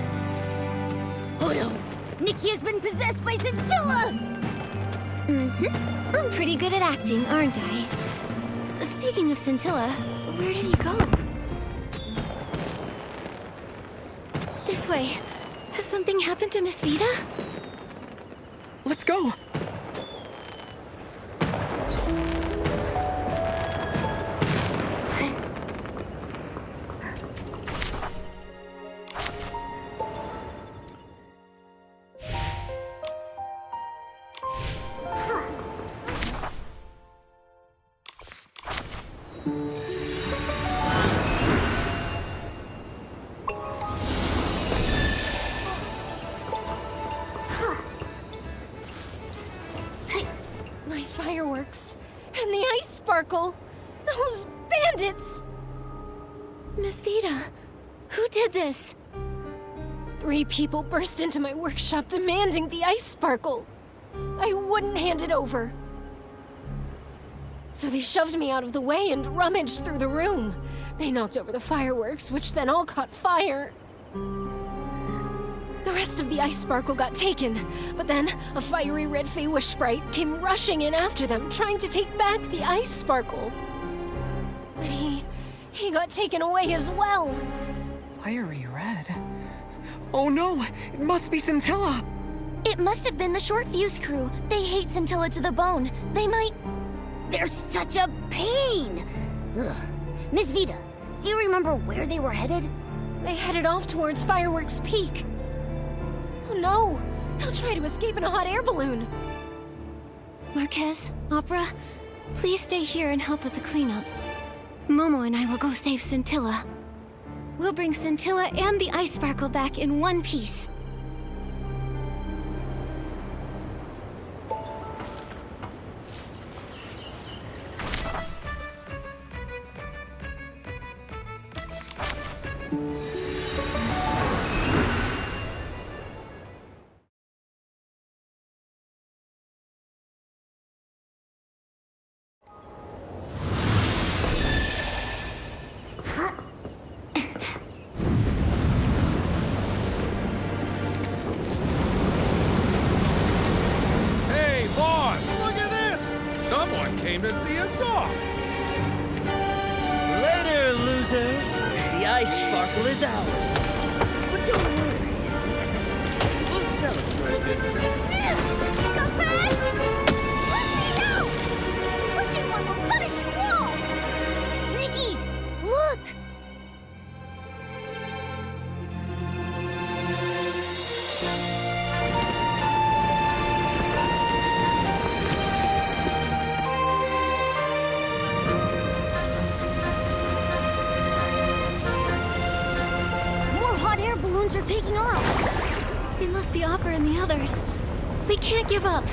Oh no! Nikki has been possessed by Scintilla! I'm pretty good at acting, aren't I? Speaking of Scintilla, where did he go? This way. Has something happened to Miss Vita? let's go. My fireworks and the ice sparkle. Those bandits! Miss Vita, who did this? 3 people burst into my workshop demanding the ice sparkle. I wouldn't hand it over. So they shoved me out of the way and rummaged through the room. They knocked over the fireworks, which then all caught fire. The rest of the ice sparkle got taken, but then a fiery red Feywish sprite came rushing in after them, trying to take back the ice sparkle. But he got taken away as well. Fiery red? Oh no! It must be Scintilla! It must have been the Short Fuse crew. They hate Scintilla to the bone. They might... They're such a pain! Ugh. Miss Vita, do you remember where they were headed? They headed off towards Fireworks Peak. Oh no! They'll try to escape in a hot air balloon. Marquez, Opera, please stay here and help with the cleanup. Momo and I will go save Scintilla. We'll bring Scintilla and the ice sparkle back in one piece. Hey, boss, look at this! Someone came to see us off. Later, losers. The ice sparkle is ours. But don't worry. We'll celebrate it. Come back! Let me out! The wishing one will punish you all! Nikki, look! More hot air balloons are taking off. It must be Opera and the others. We can't give up.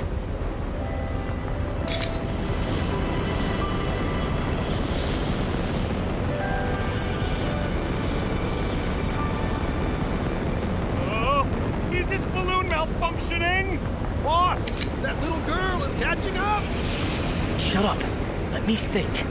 Is this balloon malfunctioning? Boss, that little girl is catching up. Shut up. Let me think.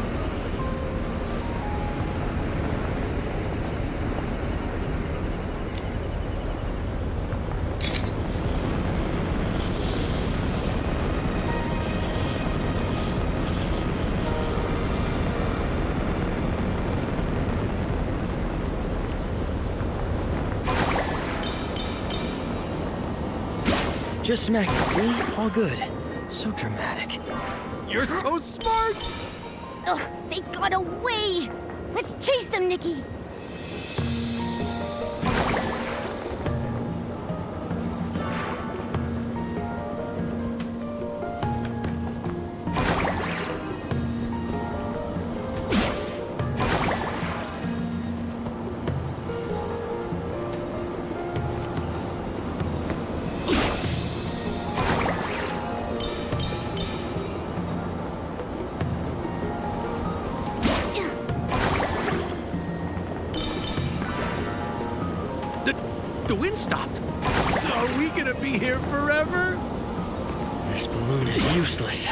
Just smack it, see? All good. So dramatic. You're so smart. Ugh, they got away! Let's chase them, Nikki! The wind stopped. Are we gonna be here forever? This balloon is useless.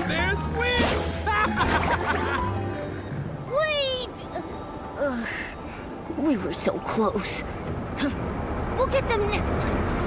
bears win! Wait! Ugh, we were so close. We'll get them next time, Nikki.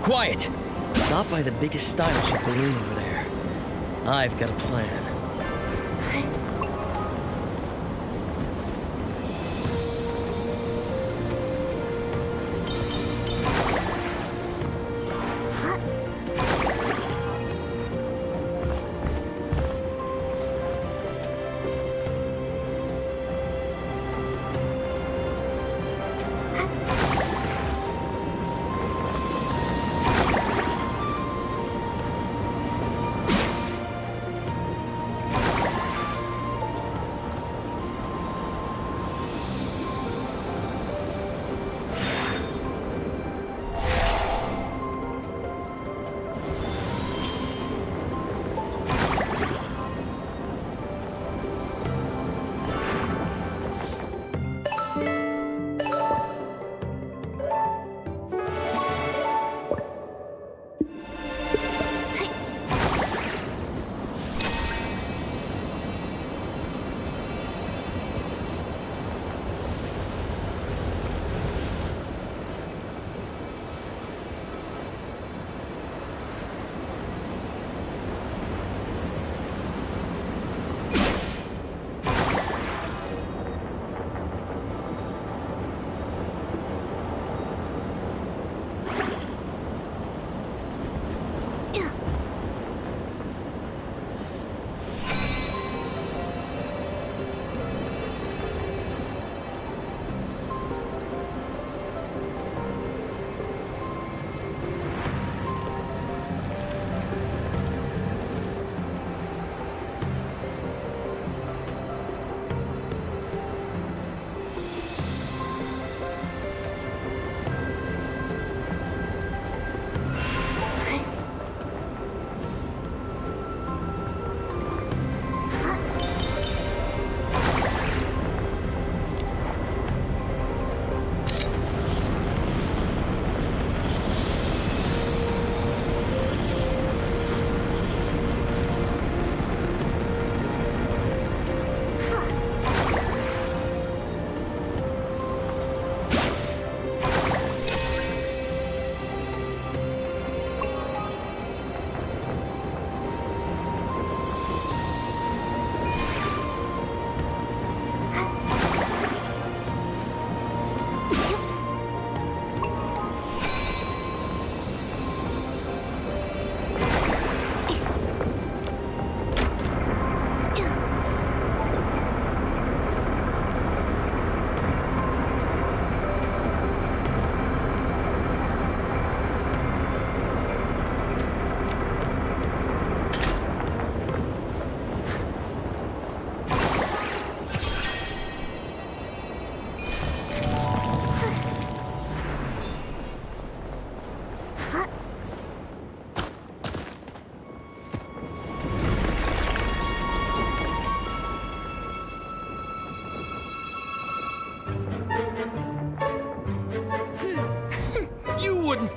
Quiet! Stop by the biggest style ship balloon over there. I've got a plan.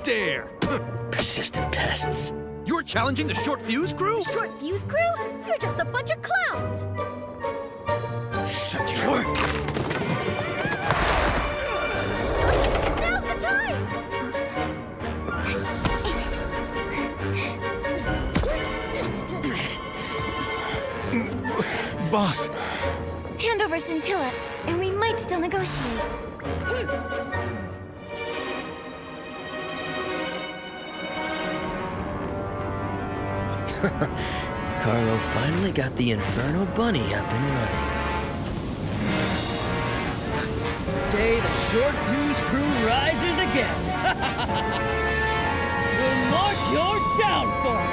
dare! Persistent pests. You're challenging the Short Fuse crew? Short Fuse crew? You're just a bunch of clowns. Shut your... Now's the time! Boss, Hand over Scintilla, and we might still negotiate. Carlo finally got the Inferno Bunny up and running. The day the Short Fuse crew rises again. Will mark your downfall.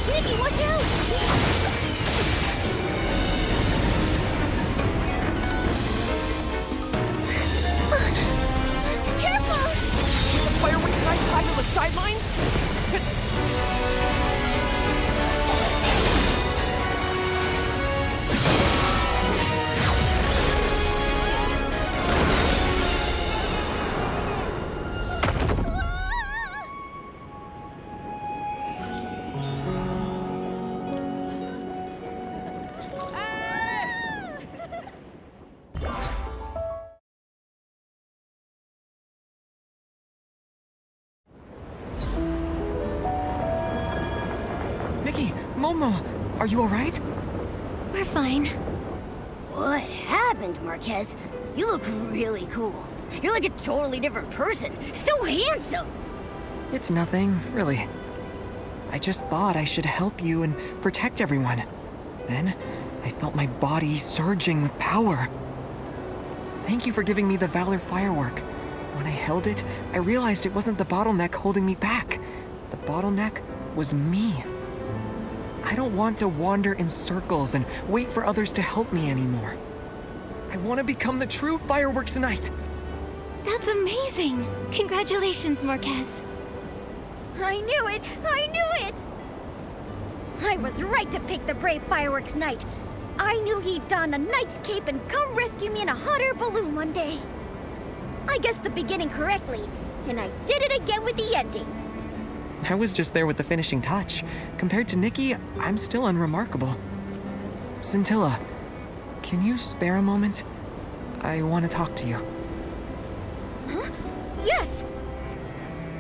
Nikki, watch out! Careful! The fireworks night hide on the sidelines? Nikki, Momo, are you alright? We're fine. What happened, Marquez? You look really cool. You're like a totally different person. So handsome! It's nothing, really. I just thought I should help you and protect everyone. Then, I felt my body surging with power. Thank you for giving me the Valor Firework. When I held it, I realized it wasn't the bottleneck holding me back. The bottleneck was me. I don't want to wander in circles and wait for others to help me anymore. I want to become the true Fireworks Knight. That's amazing! Congratulations, Marquez. I knew it! I knew it! I was right to pick the brave Fireworks Knight. I knew he'd don a knight's cape and come rescue me in a hot air balloon one day. I guessed the beginning correctly, and I did it again with the ending. I was just there with the finishing touch. Compared to Nikki, I'm still unremarkable. Scintilla, can you spare a moment? I want to talk to you. Huh? Yes!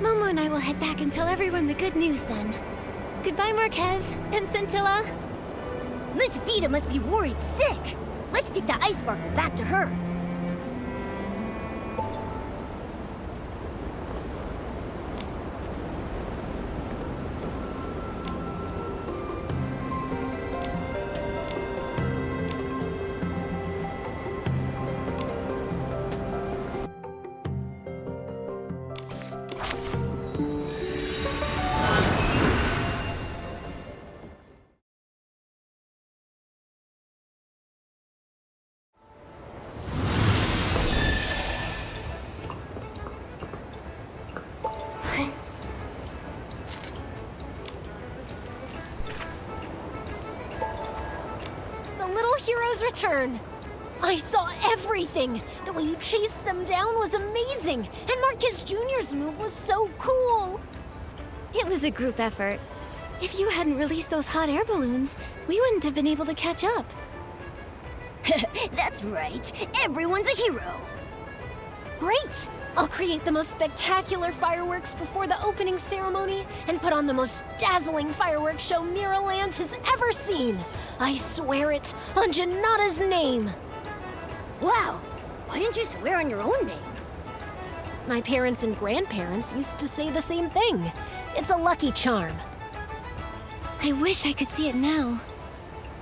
Momo and I will head back and tell everyone the good news then. Goodbye, Marquez and Scintilla. Miss Vita must be worried sick. Let's take the ice sparkle back to her. Heroes return! I saw everything! The way you chased them down was amazing! And Marcus Jr.'s move was so cool! It was a group effort. If you hadn't released those hot air balloons, we wouldn't have been able to catch up. That's right. Everyone's a hero. Great! I'll create the most spectacular fireworks before the opening ceremony and put on the most dazzling fireworks show Miraland has ever seen. I swear it on Janata's name. Wow, why didn't you swear on your own name? My parents and grandparents used to say the same thing. It's a lucky charm. I wish I could see it now.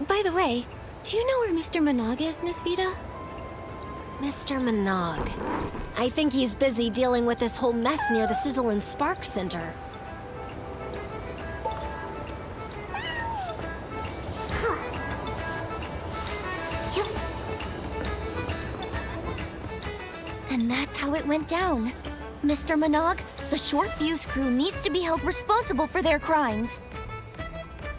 By the way, do you know where Mr. Managa is, Miss Vita? Mr. Managa. I think he's busy dealing with this whole mess near the Sizzle and Spark Center. And that's how it went down. Mr. Managa, the Short Fuse crew needs to be held responsible for their crimes.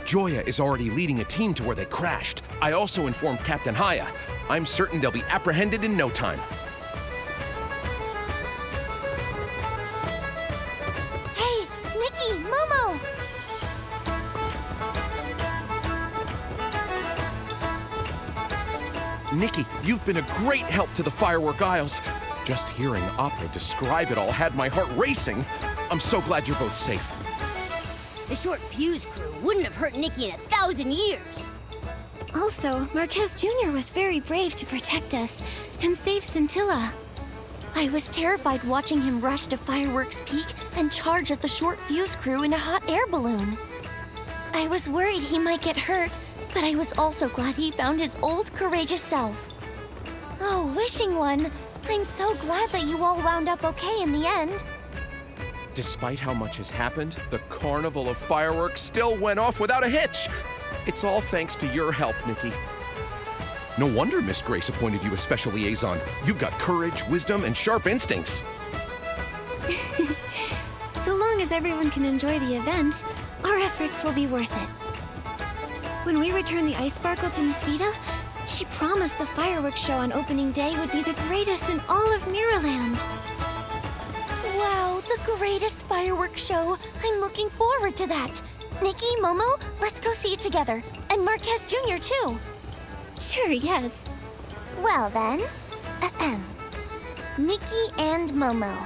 Joya is already leading a team to where they crashed. I also informed Captain Haya. I'm certain they'll be apprehended in no time. Hey, Nikki, Momo! Nikki, you've been a great help to the Firework Isles. Just hearing Opera describe it all had my heart racing. I'm so glad you're both safe. The Short Fuse crew wouldn't have hurt Nikki in 1,000 years. Also, Marquez Jr. was very brave to protect us and save Scintilla. I was terrified watching him rush to Fireworks Peak and charge at the Short Fuse crew in a hot air balloon. I was worried he might get hurt, but I was also glad he found his old, courageous self. Oh, Wishing One, I'm so glad that you all wound up okay in the end. Despite how much has happened, the Carnival of Fireworks still went off without a hitch. It's all thanks to your help, Nikki. No wonder Miss Grace appointed you as special liaison. You've got courage, wisdom, and sharp instincts. So long as everyone can enjoy the event, our efforts will be worth it. When we return the Ice Sparkle to Miss Vita, she promised the fireworks show on opening day would be the greatest in all of Miraland. Wow, the greatest fireworks show. I'm looking forward to that. Nikki, Momo, let's go see it together. And Marquez Jr. too. Sure, yes. Well then, Nikki and Momo,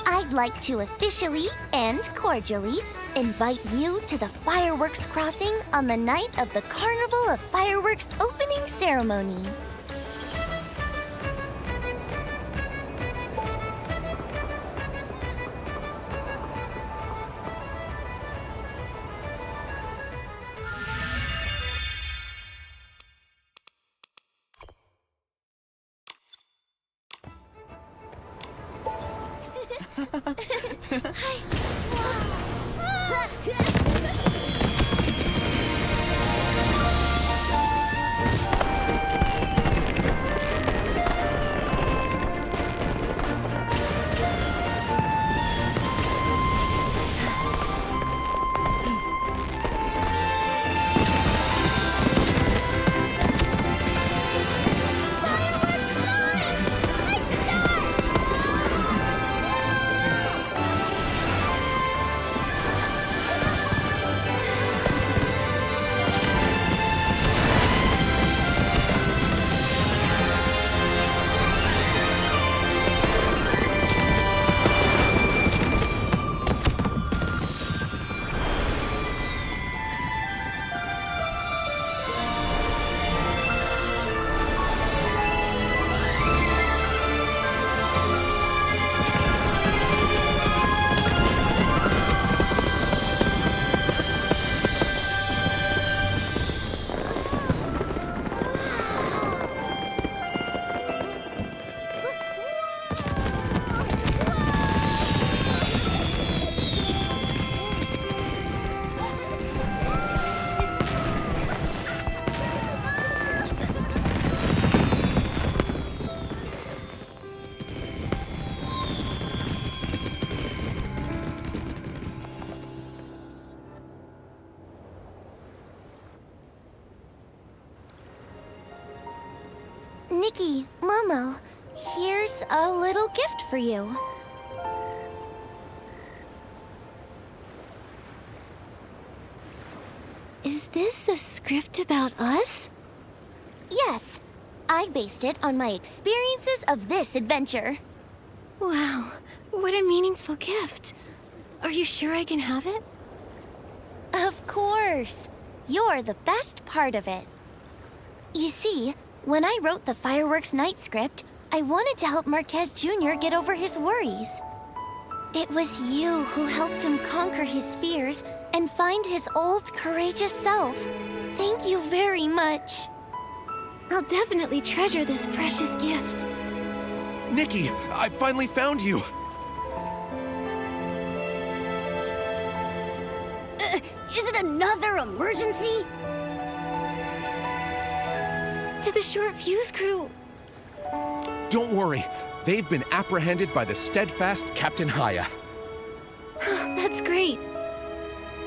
I'd like to officially and cordially invite you to the fireworks crossing on the night of the Carnival of Fireworks opening ceremony. Nikki, Momo, here's a little gift for you. Is this a script about us? Yes. I based it on my experiences of this adventure. Wow, what a meaningful gift. Are you sure I can have it? Of course. You're the best part of it. You see, when I wrote the Fireworks Night script, I wanted to help Marquez Jr. get over his worries. It was you who helped him conquer his fears and find his old, courageous self. Thank you very much. I'll definitely treasure this precious gift. Nikki, I finally found you! Is it another emergency? To the short fuse crew. Don't worry. They've been apprehended by the steadfast Captain Haya. That's great.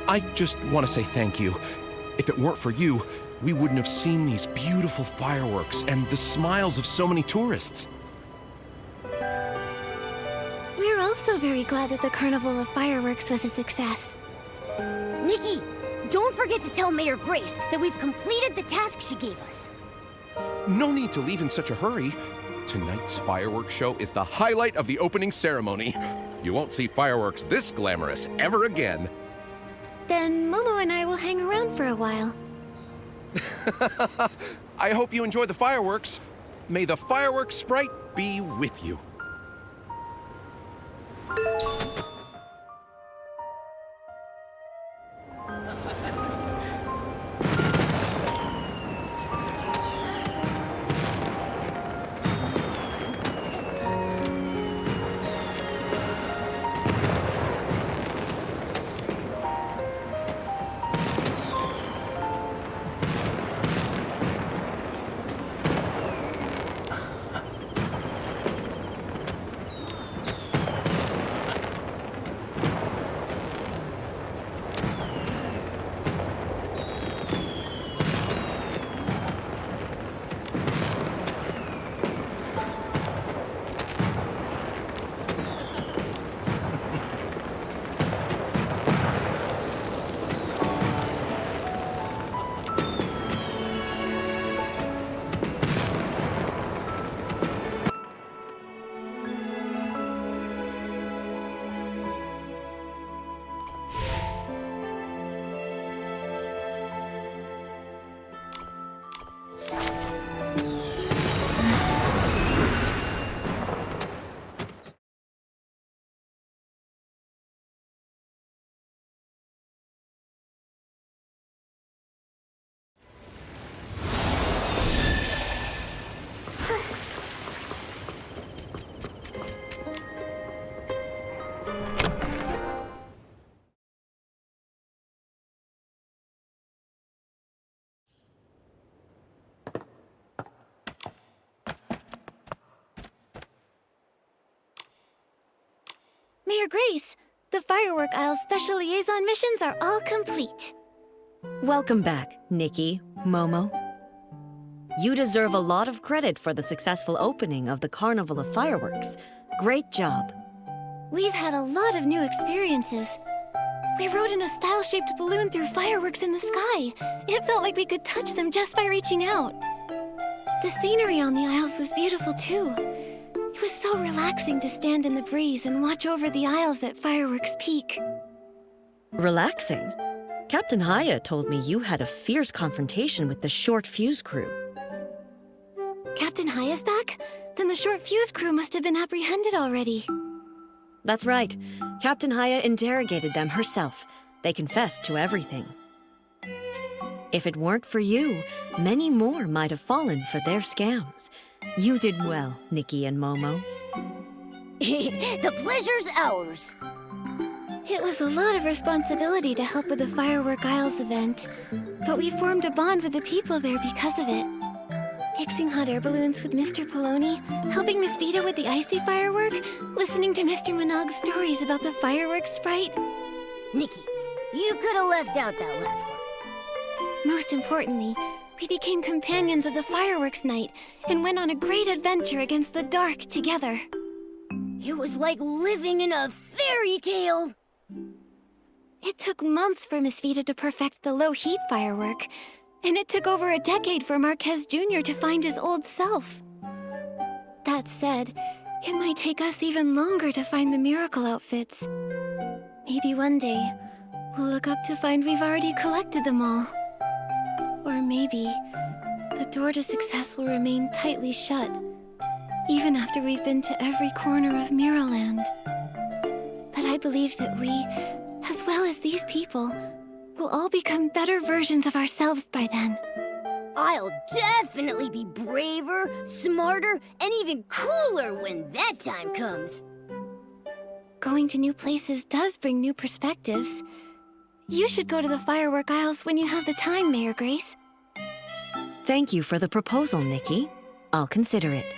I just want to say thank you. If it weren't for you, we wouldn't have seen these beautiful fireworks and the smiles of so many tourists. We're also very glad that the Carnival of Fireworks was a success. Nikki, don't forget to tell Mayor Grace that we've completed the task she gave us. No need to leave in such a hurry. Tonight's fireworks show is the highlight of the opening ceremony. You won't see fireworks this glamorous ever again. Then Momo and I will hang around for a while. I hope you enjoy the fireworks. May the fireworks sprite be with you. Mayor Grace, the Firework Isle Special Liaison missions are all complete. Welcome back, Nikki, Momo. You deserve a lot of credit for the successful opening of the Carnival of Fireworks. Great job. We've had a lot of new experiences. We rode in a style-shaped balloon through fireworks in the sky. It felt like we could touch them just by reaching out. The scenery on the Isles was beautiful too. It was so relaxing to stand in the breeze and watch over the Isles at Fireworks Peak. Relaxing? Captain Haya told me you had a fierce confrontation with the Short Fuse crew. Captain Haya's back? Then the Short Fuse crew must have been apprehended already. That's right. Captain Haya interrogated them herself. They confessed to everything. If it weren't for you, many more might have fallen for their scams. You did well, Nikki and Momo. The pleasure's ours. It was a lot of responsibility to help with the Firework Isles event, but we formed a bond with the people there because of it. Mixing hot air balloons with Mr. Poloni, helping Miss Vita with the icy firework, listening to Mr. Monog's stories about the fireworks sprite. Nikki, you could have left out that last part. Most importantly, we became companions of the fireworks night and went on a great adventure against the dark together. It was like living in a fairy tale. It took months for Miss Vita to perfect the low-heat firework, and it took over a decade for Marquez Jr. to find his old self. That said, it might take us even longer to find the miracle outfits. Maybe one day, we'll look up to find we've already collected them all. Or maybe, the door to success will remain tightly shut, even after we've been to every corner of Mirrorland. But I believe that we, as well as these people, will all become better versions of ourselves by then. I'll definitely be braver, smarter, and even cooler when that time comes. Going to new places does bring new perspectives. You should go to the Firework Isles when you have the time, Mayor Grace. Thank you for the proposal, Nikki. I'll consider it.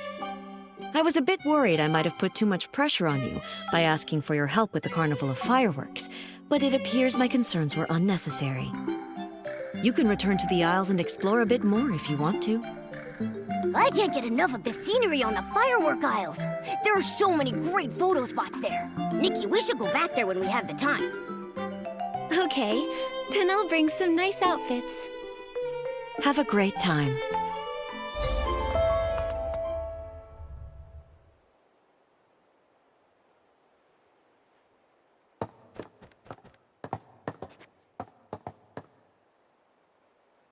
I was a bit worried I might have put too much pressure on you by asking for your help with the Carnival of Fireworks, but it appears my concerns were unnecessary. You can return to the Isles and explore a bit more if you want to. I can't get enough of the scenery on the Firework Isles. There are so many great photo spots there. Nikki, we should go back there when we have the time. Okay, then I'll bring some nice outfits. Have a great time.